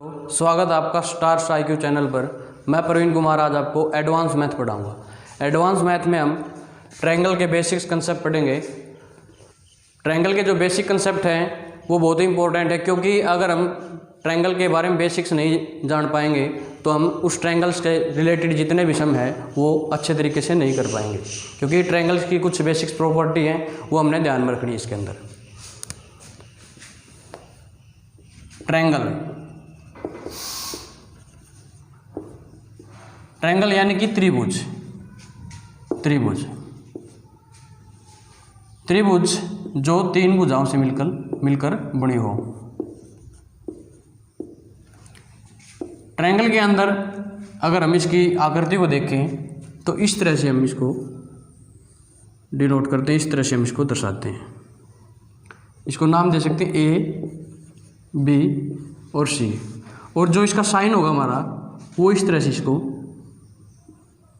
स्वागत है आपका स्टार्स IQ चैनल पर। मैं प्रवीण कुमार आज आपको एडवांस मैथ पढ़ाऊंगा। एडवांस मैथ में हम ट्रायंगल के बेसिक्स कंसेप्ट पढ़ेंगे। ट्रायंगल के जो बेसिक कंसेप्ट हैं वो बहुत ही इंपॉर्टेंट है, क्योंकि अगर हम ट्रायंगल के बारे में बेसिक्स नहीं जान पाएंगे तो हम उस ट्रायंगल्स के रिलेटेड जितने भी सम हैं वो अच्छे तरीके से नहीं कर पाएंगे, क्योंकि ट्रायंगल्स की कुछ बेसिक्स प्रॉपर्टी हैं वो हमने ध्यान में रखनी है इसके अंदर। ट्रायंगल यानी कि त्रिभुज। त्रिभुज जो तीन भुजाओं से मिलकर बनी हो। ट्रायंगल के अंदर अगर हम इसकी आकृति को देखें तो इस तरह से हम इसको डिनोट करते हैं, इस तरह से हम इसको दर्शाते हैं। इसको नाम दे सकते हैं A, B और C, और जो इसका साइन होगा हमारा वो इस तरह से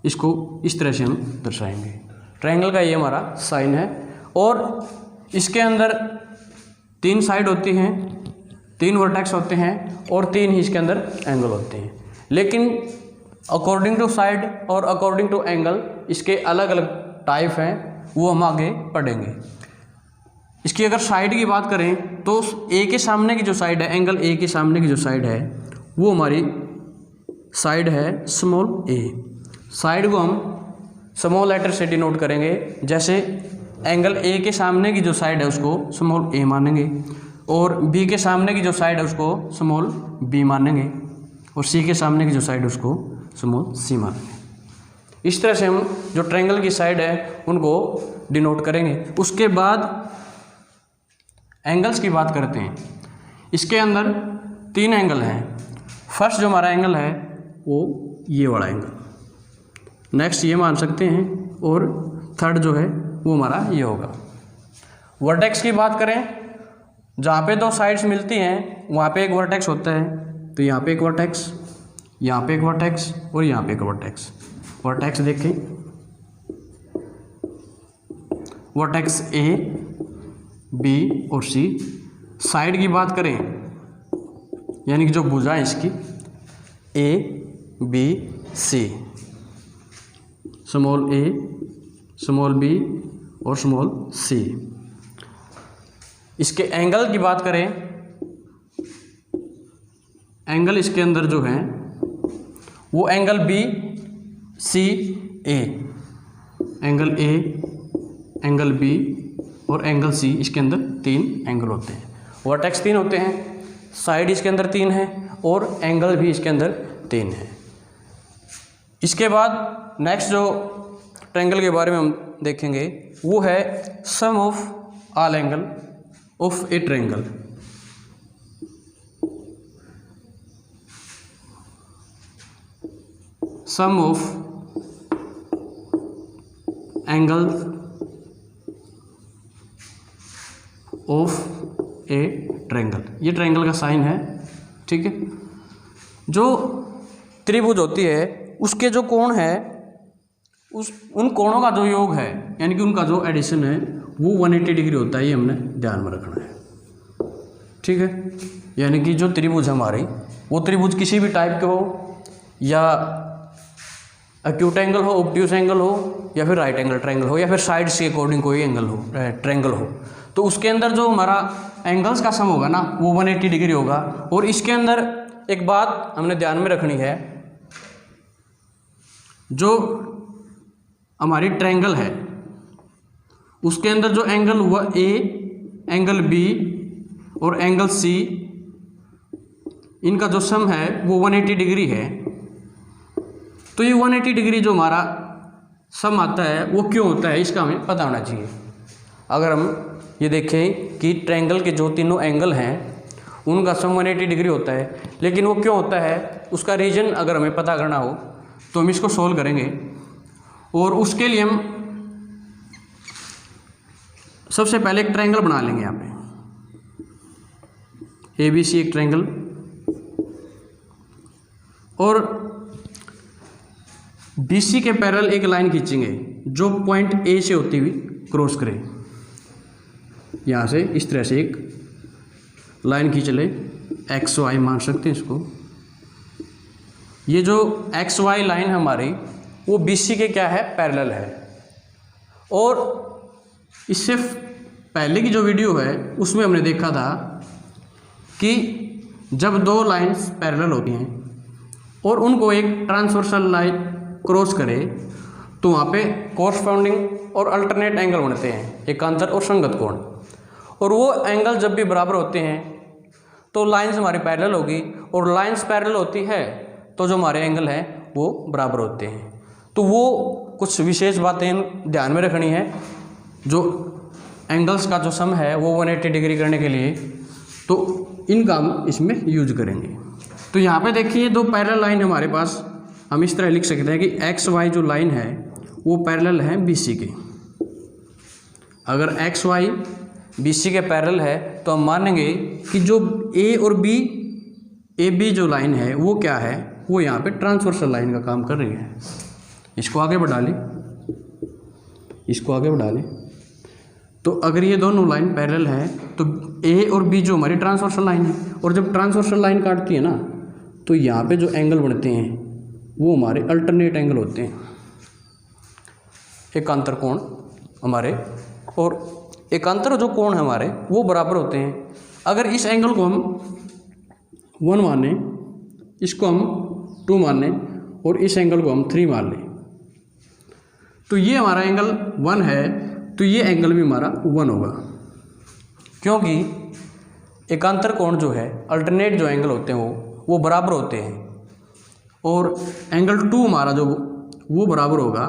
इसको इस तरह से हम दर्शाएंगे। ट्रायंगल का ये हमारा साइन है, और इसके अंदर तीन साइड होती हैं, तीन वर्टेक्स होते हैं और तीन ही इसके अंदर एंगल होते हैं। लेकिन अकॉर्डिंग टू साइड और अकॉर्डिंग टू एंगल इसके अलग अलग टाइप हैं, वो हम आगे पढ़ेंगे। इसकी अगर साइड की बात करें तो A के सामने की जो साइड है, एंगल A के सामने की जो साइड है वो हमारी साइड है स्मॉल a। साइड को हम स्मॉल लेटर से डिनोट करेंगे, जैसे एंगल A के सामने की जो साइड है उसको स्मॉल a मानेंगे, और B के सामने की जो साइड है उसको स्मॉल b मानेंगे, और C के सामने की जो साइड है उसको स्मॉल c मानेंगे। इस तरह से हम जो ट्रायंगल की साइड है उनको डिनोट करेंगे। उसके बाद एंगल्स की बात करते हैं। इसके अंदर तीन एंगल हैं। फर्स्ट जो हमारा एंगल है वो ये वाला एंगल, नेक्स्ट ये मान सकते हैं, और थर्ड जो है वो हमारा ये होगा। वर्टेक्स की बात करें, जहाँ पे दो साइड्स मिलती हैं वहाँ पे एक वर्टेक्स होता है, तो यहाँ पे एक वर्टेक्स, यहाँ पे एक वर्टेक्स और यहाँ पे एक वर्टेक्स। वर्टेक्स देखें, वर्टेक्स A, B और C। साइड की बात करें यानी कि जो भुजा है इसकी A, B, C, small a, small b और स्मॉल c। इसके एंगल की बात करें, एंगल इसके अंदर जो है वो angle B, C, A, angle A, angle B और एंगल C। इसके अंदर तीन एंगल होते हैं। वर्टेक्स तीन होते हैं, साइड इसके अंदर तीन है और एंगल भी इसके अंदर तीन है। इसके बाद नेक्स्ट जो ट्रायंगल के बारे में हम देखेंगे वो है sum of all angle of a triangle. Sum of angle of a triangle, ये ट्रायंगल का साइन है, ठीक है। जो त्रिभुज होती है उसके जो कोण है उन कोणों का जो योग है यानी कि उनका जो एडिशन है वो 180 डिग्री होता है। ये हमने ध्यान में रखना है, ठीक है। यानी कि जो त्रिभुज हमारी वो त्रिभुज किसी भी टाइप के हो, या एक्यूट एंगल हो, ऑब्ट्यूस एंगल हो, या फिर राइट एंगल ट्रायंगल हो, या फिर साइड्स के अकॉर्डिंग कोई एंगल हो, ट्रायंगल हो, तो उसके अंदर जो हमारा एंगल्स का सम होगा ना वो 180 डिग्री होगा। और इसके अंदर एक बात हमने ध्यान में रखनी है, जो हमारी ट्रायंगल है उसके अंदर जो एंगल हुआ A, एंगल B और एंगल C, इनका जो सम है वो 180 डिग्री है। तो ये 180 डिग्री जो हमारा सम आता है वो क्यों होता है इसका हमें पता होना चाहिए। अगर हम ये देखें कि ट्रायंगल के जो तीनों एंगल हैं उनका सम 180 डिग्री होता है, लेकिन वो क्यों होता है उसका रीजन अगर हमें पता करना हो तो हम इसको सोल्व करेंगे। और उसके लिए हम सबसे पहले एक ट्रायंगल बना लेंगे। यहाँ पे ABC एक ट्रायंगल, और BC के पैरेलल एक लाइन खींचेंगे जो पॉइंट A से होती हुई क्रॉस करे। यहाँ से इस तरह से एक लाइन खींच ले एक्स वाई मान सकते हैं इसको। ये जो एक्स वाई लाइन हमारी वो BC के क्या है, पैरेलल है। और इससे पहले की जो वीडियो है उसमें हमने देखा था कि जब दो लाइंस पैरेलल होती हैं और उनको एक ट्रांसवर्सल लाइन क्रॉस करे तो वहाँ पे कॉरस्पॉन्डिंग और अल्टरनेट एंगल बनते हैं, एकांतर और संगत कोण। और वो एंगल जब भी बराबर होते हैं तो लाइंस हमारी पैरेलल होगी, और लाइंस पैरेलल होती है तो जो हमारे एंगल हैं वो बराबर होते हैं। तो वो कुछ विशेष बातें ध्यान में रखनी है। जो एंगल्स का जो सम है वो 180 डिग्री करने के लिए, तो इनका हम इसमें यूज करेंगे। तो यहाँ पे देखिए दो पैरेलल लाइन हमारे पास, हम इस तरह लिख सकते हैं कि एक्स वाई जो लाइन है वो पैरेलल है BC के। अगर एक्स वाई BC के पैरेलल है तो हम मानेंगे कि जो A और B, AB जो लाइन है वो क्या है, वो यहाँ पे ट्रांसवर्सल लाइन का काम कर रही है। इसको आगे बढ़ा लें, इसको आगे बढ़ा लें। तो अगर ये दोनों लाइन पैरेलल है तो A और B जो हमारी ट्रांसवर्सल लाइन है, और जब ट्रांसवर्सल लाइन काटती है ना तो यहाँ पे जो एंगल बनते हैं वो हमारे अल्टरनेट एंगल होते हैं, एकांतर कोण हमारे। और एकांतर जो कोण है हमारे वो बराबर होते हैं। अगर इस एंगल को हम 1 माने, इसको हम 2 माने और इस एंगल को हम 3 मान लें, तो ये हमारा एंगल 1 है, तो ये एंगल भी हमारा 1 होगा, क्योंकि एकांतर कोण जो है, अल्टरनेट जो एंगल होते हैं वो बराबर होते हैं। और एंगल 2 हमारा जो वो बराबर होगा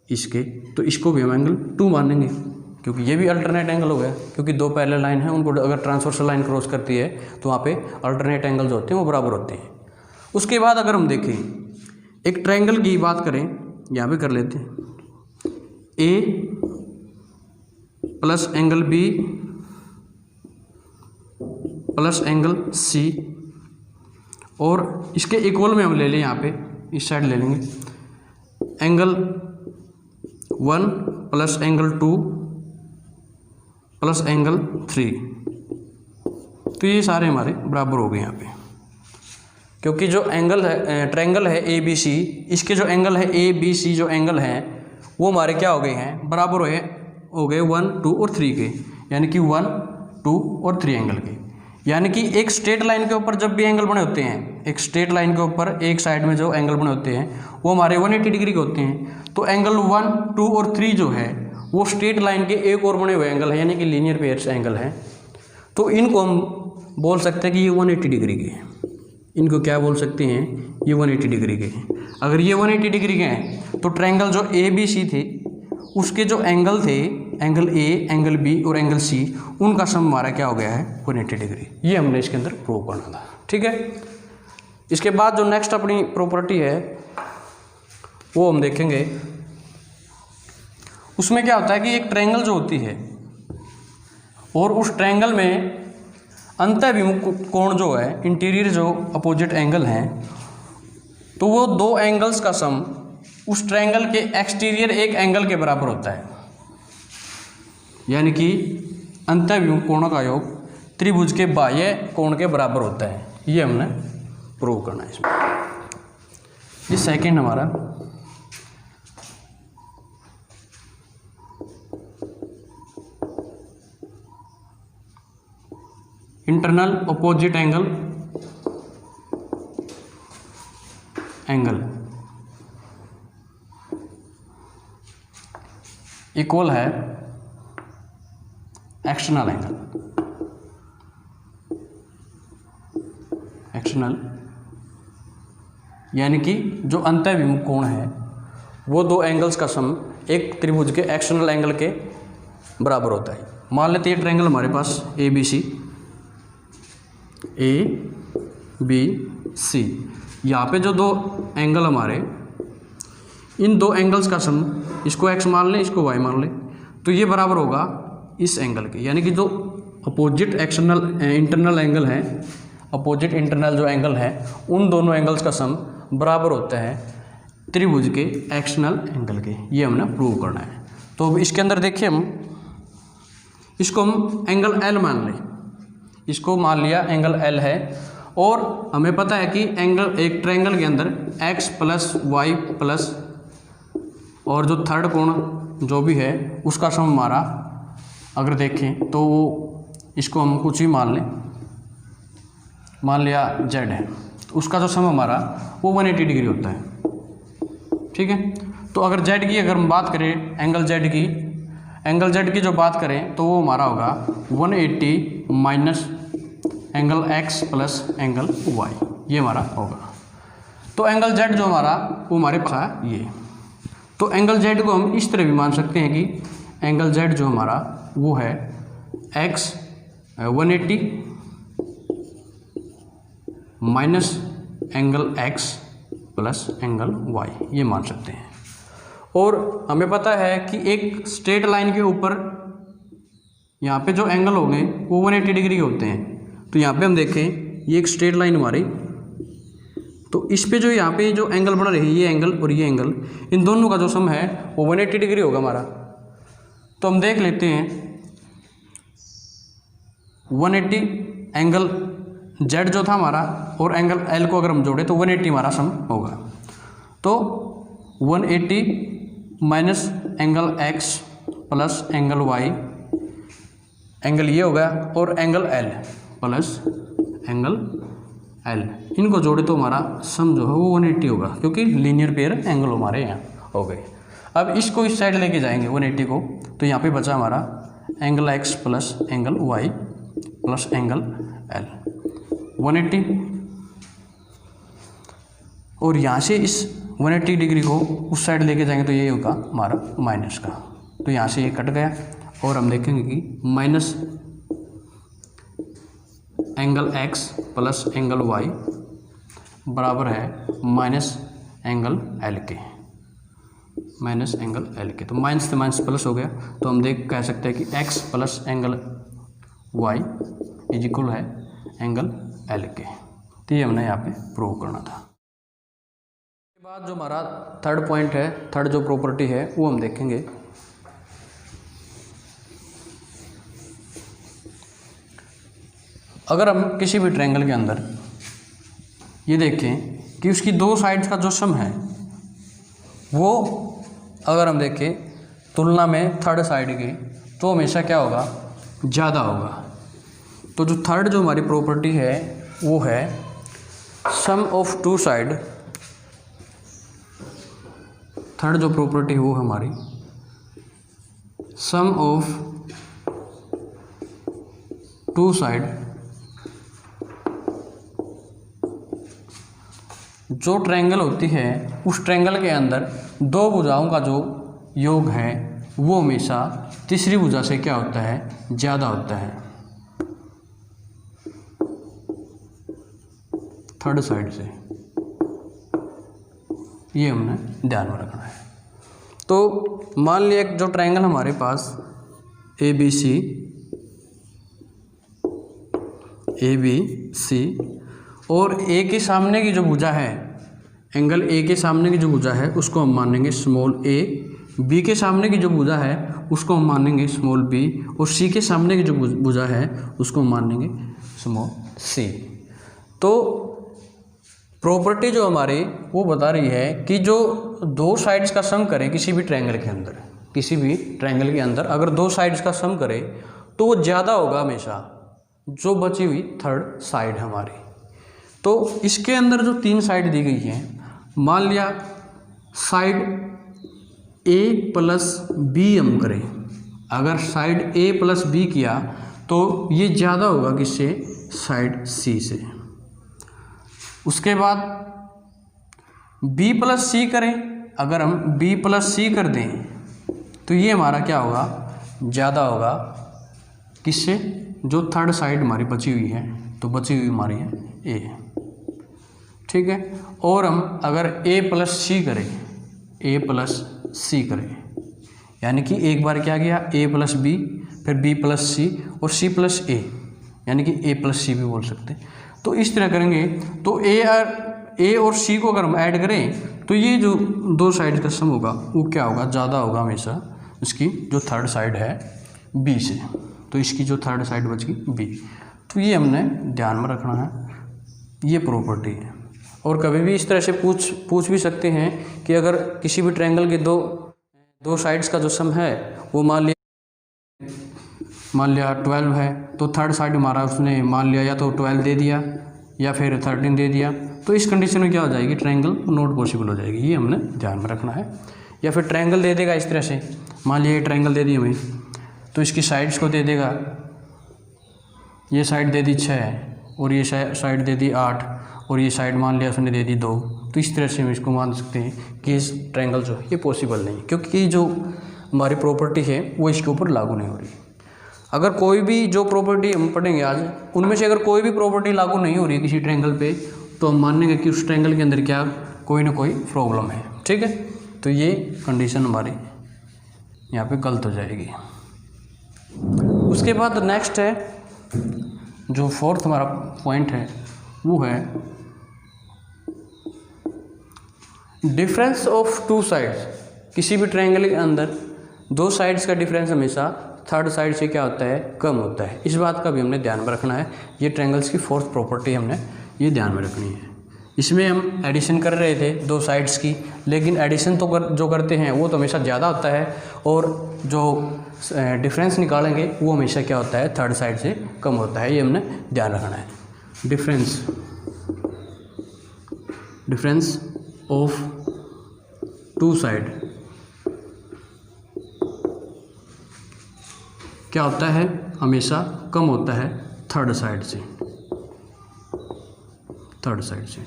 इसके, तो इसको भी हम एंगल 2 मानेंगे, क्योंकि ये भी अल्टरनेट एंगल हो गया। क्योंकि दो पैरेलल लाइन है, उनको अगर ट्रांसवर्सल लाइन क्रॉस करती है तो वहाँ पे अल्टरनेट एंगल जो होते हैं वो बराबर होते हैं। उसके बाद अगर हम देखें एक ट्रायंगल की बात करें, यहाँ पे कर लेते हैं, A plus angle B plus angle C, और इसके इक्वल में हम ले लें, यहाँ पे इस साइड ले लेंगे angle 1 plus angle 2 plus angle 3। तो ये सारे हमारे बराबर हो गए यहाँ पे, क्योंकि जो एंगल है, ट्रायंगल है ABC, इसके जो एंगल है ABC जो एंगल हैं वो हमारे क्या हो गए हैं, बराबर हो गए 1, 2 और 3 के, यानी कि 1, 2 और 3 एंगल के। यानी कि एक स्ट्रेट लाइन के ऊपर जब भी एंगल बने होते हैं, एक स्ट्रेट लाइन के ऊपर एक साइड में जो एंगल बने होते हैं वो हमारे 180 डिग्री के होते हैं। तो एंगल 1, 2 और 3 जो है वो स्ट्रेट लाइन के एक और बने हुए एंगल हैं, यानी कि लीनियर पेयर्स एंगल हैं। तो इनको हम बोल सकते हैं कि ये 180 डिग्री के हैं। इनको क्या बोल सकते हैं, ये 180 डिग्री के हैं। अगर ये 180 डिग्री के हैं तो ट्रायंगल जो ABC थे उसके जो एंगल थे, एंगल A, एंगल B और एंगल C, उनका सम हमारा क्या हो गया है, 180 डिग्री। ये हमने इसके अंदर प्रूव करना था, ठीक है। इसके बाद जो नेक्स्ट अपनी प्रॉपर्टी है वो हम देखेंगे। उसमें क्या होता है कि एक ट्रायंगल जो होती है और उस ट्रायंगल में अंतःविमुख कोण जो है, इंटीरियर जो अपोजिट एंगल हैं, तो वो दो एंगल्स का सम उस ट्रायंगल के एक्सटीरियर एक एंगल के बराबर होता है। यानी कि अंतःविमुख कोणों का योग त्रिभुज के बाह्य कोण के बराबर होता है। ये हमने प्रूव करना है इसमें। ये सेकंड हमारा इंटरनल अपोजिट एंगल इक्वल है एक्सटर्नल एंगल। एक्सटर्नल यानी कि जो अंतःविमुख कोण है वो दो एंगल्स का सम एक त्रिभुज के एक्सटर्नल एंगल के बराबर होता है। मान लेते हैं ट्रायंगल हमारे पास ABC, ABC, यहाँ पे जो दो एंगल हमारे, इन दो एंगल्स का सम, इसको x मान लें, इसको y मान लें, तो ये बराबर होगा इस एंगल के। यानी कि जो अपोजिट एक्सटर्नल इंटरनल एंगल है, अपोजिट इंटरनल जो एंगल है, उन दोनों एंगल्स का सम बराबर होता है त्रिभुज के एक्सटर्नल एंगल के। ये हमने प्रूव करना है। तो इसके अंदर देखिए, हम इसको हम एंगल L मान लें, इसको मान लिया एंगल एल है, और हमें पता है कि एंगल एक ट्रायंगल के अंदर एक्स प्लस वाई प्लस और जो थर्ड कोण जो भी है उसका सम हमारा अगर देखें तो वो इसको हम कुछ भी मान लें, मान लिया जेड है, तो उसका जो सम हमारा वो 180 डिग्री होता है। ठीक है, तो अगर जेड की अगर हम बात करें एंगल जेड की जो बात करें तो वो हमारा होगा 180 minus angle x plus angle y, ये हमारा होगा। तो एंगल जेड जो हमारा वो हमारे पास है ये। तो एंगल जेड को हम इस तरह भी मान सकते हैं कि एंगल जेड जो हमारा वो है x 180 minus angle x plus angle y, ये मान सकते हैं। और हमें पता है कि एक स्ट्रेट लाइन के ऊपर यहाँ पे जो एंगल हो गए वो 180 डिग्री के होते हैं। तो यहाँ पे हम देखें ये एक स्ट्रेट लाइन हमारी, तो इस पे जो यहाँ पे जो एंगल बना रही है ये एंगल और ये एंगल, इन दोनों का जो सम है वो 180 डिग्री होगा हमारा। तो हम देख लेते हैं 180 एंगल जेड जो था हमारा और एंगल एल को अगर हम जोड़े तो 180 हमारा सम होगा। तो 180 minus angle x plus angle y, angle ये होगा, और angle L plus angle L, इनको जोड़े तो हमारा सम जो है वो 180 होगा, क्योंकि लीनियर पेयर एंगल हमारे यहाँ हो गए। अब इसको इस साइड लेके जाएंगे 180 को, तो यहाँ पे बचा हमारा angle x plus angle y plus angle L 180, और यहाँ से इस 180 डिग्री को उस साइड लेके जाएंगे तो ये होगा हमारा माइनस का, तो यहाँ से ये कट गया, और हम देखेंगे कि minus angle x plus angle y बराबर है माइनस एंगल एल के, माइनस एंगल एल के। तो माइनस से माइनस प्लस हो गया, तो हम कह सकते हैं कि x plus angle y is equal है एंगल एल के। तो ये हमने यहाँ पे प्रूव करना था। इसके बाद जो हमारा थर्ड पॉइंट है, थर्ड जो प्रॉपर्टी है वो हम देखेंगे। अगर हम किसी भी ट्रायंगल के अंदर ये देखें कि उसकी दो साइड्स का जो सम है वो अगर हम देखें तुलना में थर्ड साइड के, तो हमेशा क्या होगा, ज़्यादा होगा। तो जो थर्ड जो हमारी प्रॉपर्टी है वो है sum of to side. Third जो प्रॉपर्टी है वो हमारी सम ऑफ टू साइड। जो ट्रायंगल होती है उस ट्रायंगल के अंदर दो भुजाओं का जो योग है वो हमेशा तीसरी भुजा से क्या होता है, ज़्यादा होता है, थर्ड साइड से। ये हमने ध्यान में रखना है। तो मान लिया जो ट्रायंगल हमारे पास ए बी सी और ए के सामने की जो भुजा है, एंगल ए के सामने की जो भुजा है उसको हम मानेंगे स्मॉल ए, बी के सामने की जो भुजा है उसको हम मानेंगे स्मॉल बी, और सी के सामने की जो भुजा है उसको हम मानेंगे स्मॉल सी। तो प्रॉपर्टी जो हमारी वो बता रही है कि जो दो साइड्स का सम करे किसी भी ट्रायंगल के अंदर, किसी भी ट्रायंगल के अंदर अगर दो साइड्स का सम करे तो वो ज़्यादा होगा हमेशा जो बची हुई थर्ड साइड है हमारी। तो इसके अंदर जो तीन साइड दी गई हैं, मान लिया साइड ए प्लस बी हम करें, अगर साइड ए प्लस बी किया तो ये ज़्यादा होगा किससे, साइड सी से। उसके बाद बी प्लस सी करें, अगर हम बी प्लस सी कर दें तो ये हमारा क्या होगा, ज़्यादा होगा किससे, जो थर्ड साइड हमारी बची हुई है, तो बची हुई हमारी है ए। ठीक है, और हम अगर ए प्लस सी करें, ए प्लस सी करें, यानी कि एक बार क्या किया ए प्लस बी, फिर बी प्लस सी और सी प्लस ए, यानी कि ए प्लस सी भी बोल सकते हैं। तो इस तरह करेंगे तो ए और सी को अगर हम ऐड करें तो ये जो दो साइड का सम होगा वो क्या होगा, ज़्यादा होगा हमेशा इसकी जो थर्ड साइड है बी से। तो इसकी जो थर्ड साइड बच गई बी। तो ये हमने ध्यान में रखना है, ये प्रॉपर्टी है। और कभी भी इस तरह से पूछ भी सकते हैं कि अगर किसी भी ट्रायंगल के दो साइड्स का जो सम है वो मान लिया 12 है, तो थर्ड साइड हमारा उसने मान लिया या तो 12 दे दिया या फिर 13 दे दिया, तो इस कंडीशन में क्या हो जाएगी, ट्रायंगल नॉट पॉसिबल हो जाएगी। ये हमने ध्यान में रखना है। या फिर ट्रायंगल दे देगा इस तरह से, मान लिया ये ट्रायंगल दे दी हमें, तो इसकी साइड्स को दे देगा, ये साइड दे दी 6 और ये साइड दे दी 8 और ये साइड मान लिया उसने दे दी 2, तो इस तरह से हम इसको मान सकते हैं कि इस ट्रायंगल जो है ये पॉसिबल नहीं, क्योंकि जो हमारी प्रॉपर्टी है वो इसके ऊपर लागू नहीं हो रही। अगर कोई भी जो प्रॉपर्टी हम पढ़ेंगे आज, उनमें से अगर कोई भी प्रॉपर्टी लागू नहीं हो रही किसी ट्रायंगल पे, तो हम मानेंगे कि उस ट्रायंगल के अंदर क्या कोई ना कोई प्रॉब्लम है। ठीक है, तो ये कंडीशन हमारी यहाँ पे गलत हो जाएगी। उसके बाद नेक्स्ट है, जो फोर्थ हमारा पॉइंट है वो है डिफरेंस ऑफ टू साइड्स। किसी भी ट्रायंगल के अंदर दो साइड्स का डिफरेंस हमेशा थर्ड साइड से क्या होता है, कम होता है। इस बात का भी हमने ध्यान में रखना है। ये ट्रायंगल्स की फोर्थ प्रॉपर्टी हमने ये ध्यान में रखनी है। इसमें हम एडिशन कर रहे थे दो साइड्स की, लेकिन एडिशन तो जो करते हैं वो तो हमेशा ज़्यादा होता है, और जो डिफरेंस निकालेंगे वो हमेशा क्या होता है, थर्ड साइड से कम होता है। ये हमने ध्यान रखना है। डिफरेंस ऑफ टू साइड क्या होता है, हमेशा कम होता है थर्ड साइड से।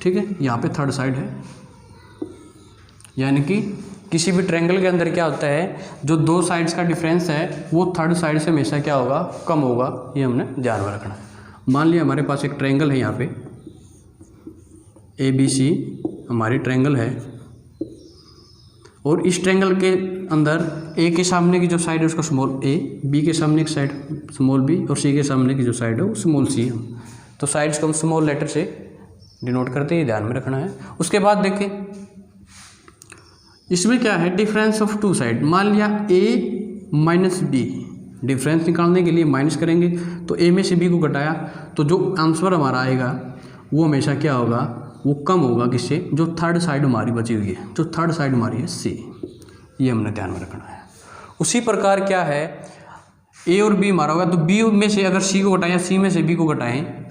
ठीक है, यहाँ पे थर्ड साइड है, यानी कि किसी भी ट्रायंगल के अंदर क्या होता है, जो दो साइड्स का डिफरेंस है वो थर्ड साइड से हमेशा क्या होगा, कम होगा। ये हमने ध्यान में रखना है। मान लिया हमारे पास एक ट्रायंगल है, यहाँ पे ABC हमारी ट्रायंगल है, और इस ट्रायंगल के अंदर A के सामने की जो साइड है उसका स्मॉल a, B के सामने की साइड स्मॉल b, और C के सामने की जो साइड है वो स्मॉल c है। तो साइड्स को हम स्मॉल लेटर से डिनोट करते हैं, ध्यान में रखना है। उसके बाद देखें इसमें क्या है, डिफरेंस ऑफ टू साइड। मान लिया A माइनस B, डिफरेंस निकालने के लिए माइनस करेंगे, तो A में से B को घटाया तो जो आंसर हमारा आएगा वो हमेशा क्या होगा, वो कम होगा किससे, जो थर्ड साइड हमारी बची हुई है, जो थर्ड साइड हमारी है C। ये हमने ध्यान में रखना है। उसी प्रकार क्या है, A और B हमारा होगा, तो B में से अगर C को घटाएं, C में से B को घटाएं,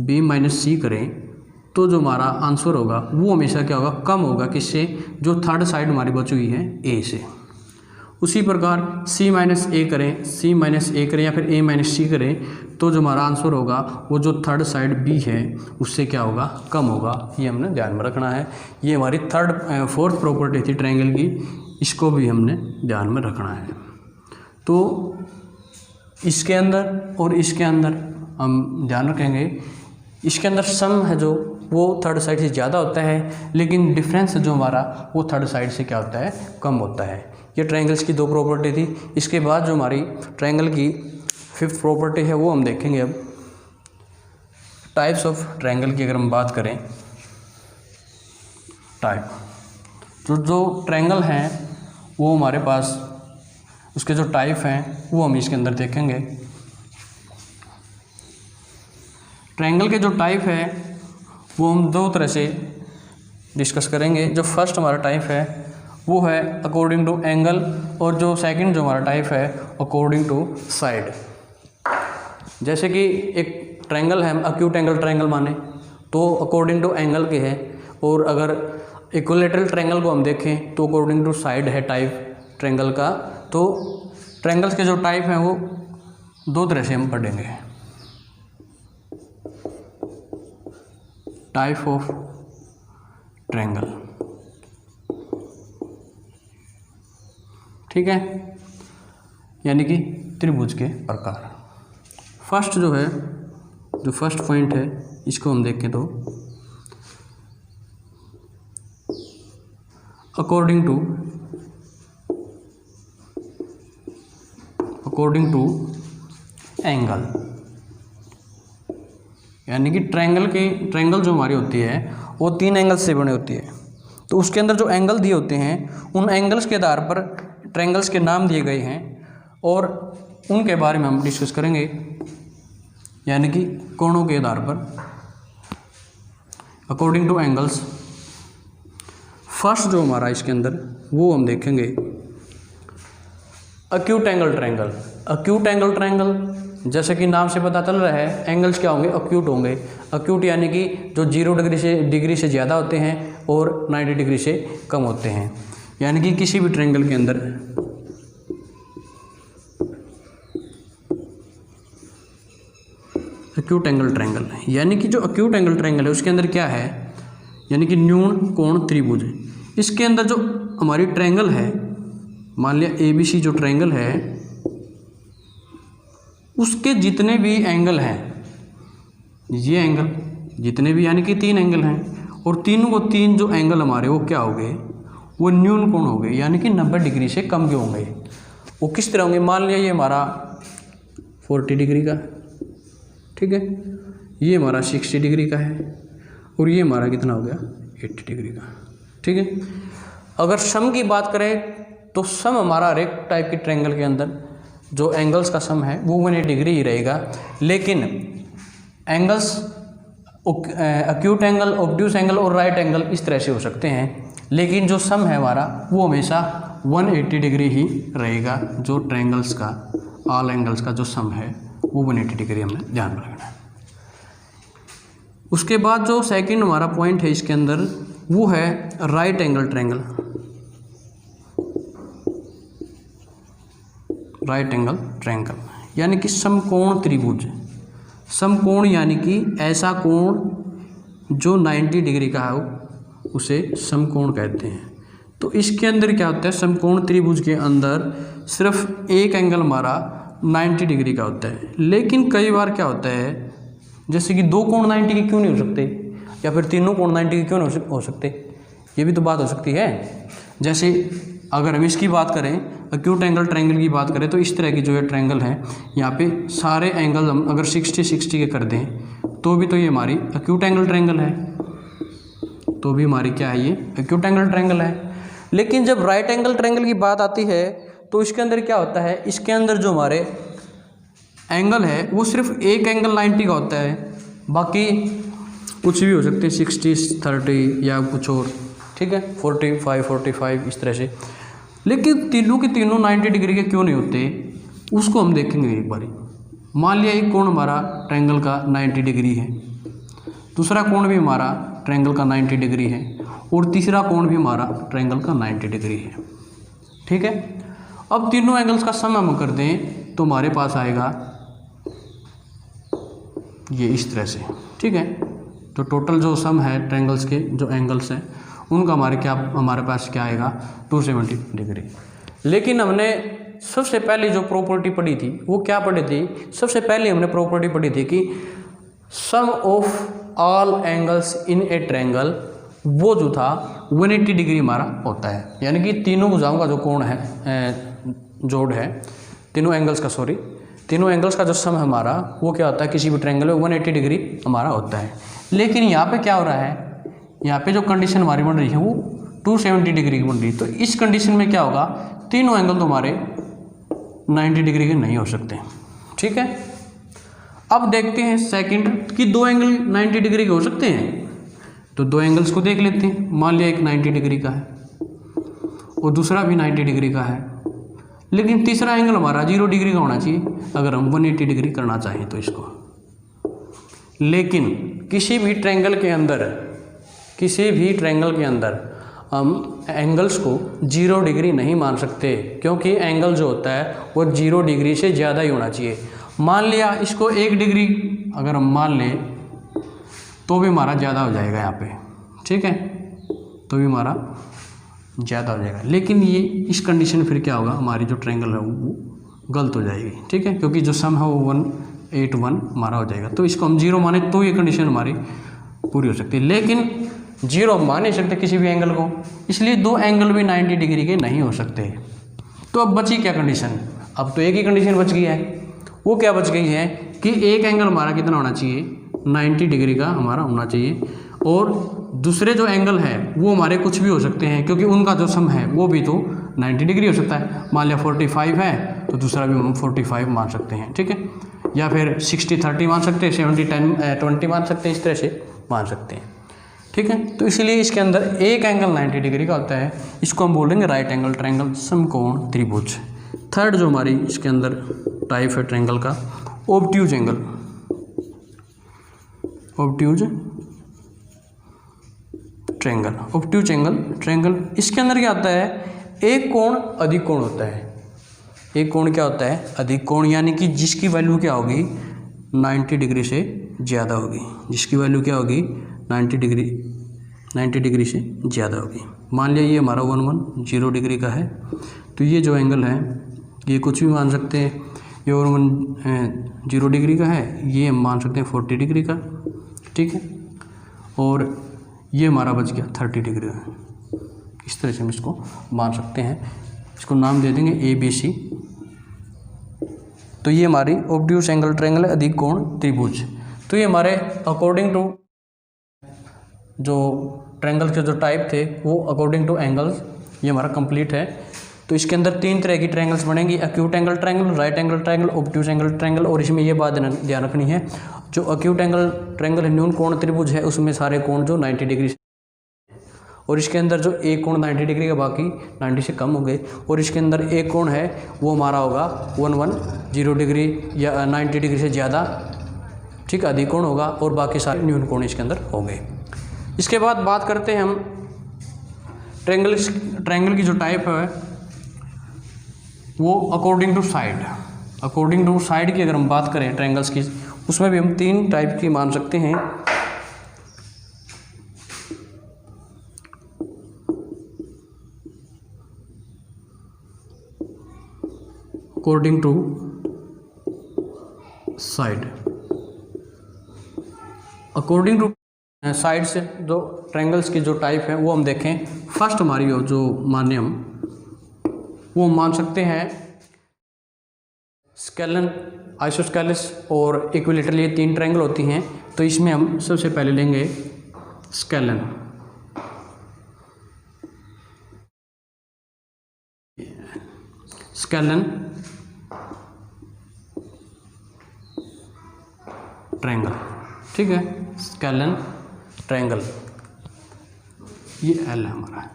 B माइनस C करें, तो जो हमारा आंसर होगा वो हमेशा क्या होगा, कम होगा किससे, जो थर्ड साइड हमारी बची हुई है A से। उसी प्रकार C माइनस A करें या फिर A माइनस C करें, तो जो हमारा आंसर होगा वो जो थर्ड साइड B है उससे क्या होगा, कम होगा। ये हमने ध्यान में रखना है। ये हमारी फोर्थ प्रॉपर्टी थी ट्रायंगल की, इसको भी हमने ध्यान में रखना है। तो इसके अंदर और इसके अंदर हम ध्यान रखेंगे, इसके अंदर सम है जो वो थर्ड साइड से ज़्यादा होता है, लेकिन डिफरेंस जो हमारा वो थर्ड साइड से क्या होता है, कम होता है। ये ट्रायंगल्स की दो प्रॉपर्टी थी। इसके बाद जो हमारी ट्रायंगल की फिफ्थ प्रॉपर्टी है वो हम देखेंगे। अब टाइप्स ऑफ ट्रायंगल की अगर हम बात करें, टाइप जो ट्रायंगल हैं वो हमारे पास उसके जो टाइप हैं वो हम इसके अंदर देखेंगे। ट्रायंगल के जो टाइप है वो हम दो तरह से डिस्कस करेंगे। जो फर्स्ट हमारा टाइप है वो है अकॉर्डिंग टू एंगल, और जो सेकंड जो हमारा टाइप है अकॉर्डिंग टू साइड। जैसे कि एक ट्रायंगल है, एक्यूट एंगल ट्रायंगल माने तो अकॉर्डिंग टू एंगल के है, और अगर इक्विलैटरल ट्रायंगल को हम देखें तो अकॉर्डिंग टू साइड है टाइप ट्रायंगल का। तो ट्रायंगल्स के जो टाइप हैं वो दो तरह से हम पढ़ेंगे। टाइप ऑफ ट्रायंगल, ठीक है, यानी कि त्रिभुज के प्रकार। फर्स्ट जो है, जो फर्स्ट पॉइंट है इसको हम देखें तो अकॉर्डिंग टू एंगल, यानी कि ट्रायंगल जो हमारी होती है वो तीन एंगल से बनी होती है। तो उसके अंदर जो एंगल दिए होते हैं उन एंगल्स के आधार पर ट्रायंगल्स के नाम दिए गए हैं, और उनके बारे में हम डिस्कस करेंगे। यानी कि कोणों के आधार पर, अकॉर्डिंग टू एंगल्स। फर्स्ट जो हमारा इसके अंदर वो हम देखेंगे acute angle triangle. Acute angle triangle जैसे कि नाम से पता चल रहा है, एंगल्स क्या होंगे, अक्यूट होंगे। अक्यूट यानी कि जो 0 डिग्री से ज़्यादा होते हैं और 90 डिग्री से कम होते हैं। यानी कि किसी भी ट्रायंगल के अंदर अक्यूट एंगल ट्रायंगल, यानी कि जो अक्यूट एंगल ट्रायंगल है उसके अंदर क्या है, यानी कि न्यून कोण त्रिभुज। इसके अंदर जो हमारी ट्रायंगल है, मान लिया ABC जो ट्रायंगल है, उसके जितने भी एंगल हैं, ये एंगल जितने भी, यानी कि 3 एंगल हैं, और तीनों को 3 जो एंगल हमारे वो क्या हो गए, वो न्यून कोण हो गए, यानी कि 90 डिग्री से कम के होंगे। वो किस तरह होंगे, मान लिया ये हमारा 40 डिग्री का, ठीक है, ये हमारा 60 डिग्री का है, और ये हमारा कितना हो गया 80 डिग्री का, ठीक है। अगर सम की बात करें तो सम हमारा हर एक टाइप के ट्रायंगल के अंदर जो एंगल्स का सम है वो 180 डिग्री ही रहेगा। लेकिन angles acute angle, obtuse angle और राइट एंगल इस तरह से हो सकते हैं, लेकिन जो सम है हमारा वो हमेशा 180 डिग्री ही रहेगा। जो ट्रायंगल्स का, ऑल एंगल्स का जो सम है वो 180 डिग्री हमें ध्यान में रखना है। उसके बाद जो सेकंड हमारा पॉइंट है इसके अंदर वो है right angle triangle. Right angle triangle यानी कि समकोण त्रिभुज। समकोण यानी कि ऐसा कोण जो 90 डिग्री का हो उसे समकोण कहते हैं। तो इसके अंदर क्या होता है, समकोण त्रिभुज के अंदर सिर्फ एक एंगल हमारा 90 डिग्री का होता है। लेकिन कई बार क्या होता है, जैसे कि 2 कोण 90 के क्यों नहीं हो सकते, या फिर तीनों कोण 90 के क्यों नहीं हो सकते, ये भी तो बात हो सकती है। जैसे अगर हम इसकी बात करें, अक्यूट एंगल ट्रायंगल की बात करें, तो इस तरह की जो है ट्रायंगल है, यहाँ पे सारे एंगल हम अगर 60 के कर दें तो भी तो ये हमारी अक्यूट एंगल ट्रायंगल है, तो भी हमारी क्या है, ये अक्यूट एंगल ट्रायंगल है। लेकिन जब राइट एंगल ट्रायंगल की बात आती है तो इसके अंदर क्या होता है, इसके अंदर जो हमारे एंगल है वो सिर्फ एक एंगल 90 का होता है, बाकी कुछ भी हो सकते हैं, 60, 30 या कुछ और, ठीक है, 45 इस तरह से। लेकिन तीनों के तीनों 90 डिग्री के क्यों नहीं होते, उसको हम देखेंगे एक बारी। मान लिया एक कोण हमारा ट्रायंगल का 90 डिग्री है, दूसरा कोण भी हमारा ट्रायंगल का 90 डिग्री है, और तीसरा कोण भी हमारा ट्रायंगल का 90 डिग्री है, ठीक है। अब तीनों एंगल्स का सम हम कर दें तो हमारे पास आएगा ये इस तरह से, ठीक है। तो टोटल जो सम है ट्रायंगल्स के जो एंगल्स हैं उनका हमारे पास क्या आएगा, 270 डिग्री। लेकिन हमने सबसे पहले जो प्रॉपर्टी पढ़ी थी वो क्या पढ़ी थी, सबसे पहले हमने प्रॉपर्टी पढ़ी थी कि sum of all angles in a triangle, वो जो था 180 डिग्री हमारा होता है। यानी कि तीनों भुजाओं का जो कोण है, जोड़ है, तीनों एंगल्स का जो सम है हमारा वो क्या होता है, किसी भी ट्रायंगल में 180 डिग्री हमारा होता है। लेकिन यहाँ पे क्या हो रहा है, यहाँ पे जो कंडीशन हमारी बन रही है वो 270 डिग्री की बन रही है। तो इस कंडीशन में क्या होगा, तीनों एंगल तो हमारे 90 डिग्री के नहीं हो सकते, ठीक है। अब देखते हैं सेकंड कि 2 एंगल 90 डिग्री के हो सकते हैं, तो 2 एंगल्स को देख लेते हैं। मान लिया एक 90 डिग्री का है और दूसरा भी 90 डिग्री का है, लेकिन तीसरा एंगल हमारा 0 डिग्री का होना चाहिए अगर हम 180 डिग्री करना चाहें तो इसको। लेकिन किसी भी ट्रायंगल के अंदर हम एंगल्स को 0 डिग्री नहीं मान सकते, क्योंकि एंगल जो होता है वो 0 डिग्री से ज़्यादा ही होना चाहिए। मान लिया इसको 1 डिग्री अगर हम मान लें तो भी हमारा ज़्यादा हो जाएगा यहाँ पे, ठीक है, तो भी हमारा ज़्यादा हो जाएगा। लेकिन ये इस कंडीशन फिर क्या होगा, हमारी जो ट्रायंगल है वो गलत हो जाएगी, ठीक है, क्योंकि जो सम है वो 181 हमारा हो जाएगा। तो इसको हम 0 माने तो ये कंडीशन हमारी पूरी हो सकती है। लेकिन 0 मान नहीं सकते किसी भी एंगल को, इसलिए 2 एंगल भी 90 डिग्री के नहीं हो सकते। तो अब बची क्या कंडीशन, अब तो एक ही कंडीशन बच गई है। वो क्या बच गई है कि एक एंगल हमारा कितना होना चाहिए, 90 डिग्री का हमारा होना चाहिए, और दूसरे जो एंगल है वो हमारे कुछ भी हो सकते हैं, क्योंकि उनका जो सम है वो भी तो 90 डिग्री हो सकता है। मान लिया 45 है तो दूसरा भी हम 45 मान सकते हैं, ठीक है। या फिर 60-30 मान सकते हैं, 70-10-20 मान सकते हैं, इस तरह से मान सकते हैं। ठीक है, तो इसलिए इसके अंदर एक एंगल 90 डिग्री का होता है, इसको हम बोलेंगे राइट एंगल ट्रायंगल, समकोण त्रिभुज। थर्ड जो हमारी इसके अंदर टाइप है ट्रायंगल का, obtuse angle. Obtuse triangle, obtuse angle triangle, इसके अंदर क्या होता है, एक कोण अधिक कोण होता है। एक कोण क्या होता है, अधिक कोण, यानी कि जिसकी वैल्यू क्या होगी 90 डिग्री से ज़्यादा होगी। जिसकी वैल्यू क्या होगी 90 डिग्री से ज़्यादा होगी। मान लिया ये हमारा 110 डिग्री का है, तो ये जो एंगल है ये कुछ भी मान सकते हैं। ये 110 डिग्री का है, ये हम मान सकते हैं 40 डिग्री का। ठीक है, और ये हमारा बच गया 30 डिग्री का। इस तरह से हम इसको मान सकते हैं। इसको नाम दे देंगे ABC। तो ये हमारी ऑब्ट्यूज एंगल ट्रायंगल है, अधिक कोण त्रिभुज। तो ये हमारे अकॉर्डिंग टू जो ट्रायंगल के जो टाइप थे वो अकॉर्डिंग टू एंगल्स ये हमारा कंप्लीट है। तो इसके अंदर 3 तरह की ट्रायंगल्स बनेंगी, acute angle triangle, right angle triangle, obtuse angle triangle. और इसमें ये बात ध्यान रखनी है, जो एक्यूट एंगल ट्रायंगल है, न्यून कोण त्रिभुज है, उसमें सारे कोण जो 90 डिग्री, और इसके अंदर जो एक कोण 90 डिग्री का, बाकी 90 से कम हो गए। और इसके अंदर एक कोण है वो हमारा होगा 110 डिग्री या 90 डिग्री से ज़्यादा, ठीक, अधिक कोण होगा, और बाकी सारे न्यून कोण इसके अंदर हो गए। इसके बाद बात करते हैं हम ट्रायंगल की जो टाइप है वो according to side. According to side की अगर हम बात करें ट्रायंगल्स की, उसमें भी हम 3 टाइप की मान सकते हैं। According to side, according to side से जो ट्रायंगल्स की जो टाइप है वो हम देखें। फर्स्ट हमारी जो माने हम वो मान सकते हैं स्केलन, आइसोस्केलिस और इक्विलेटरल, ये 3 ट्रायंगल होती हैं। तो इसमें हम सबसे पहले लेंगे स्केलन। स्केलन ट्रायंगल, ठीक है, स्केलन ट्रायंगल, ये L है हमारा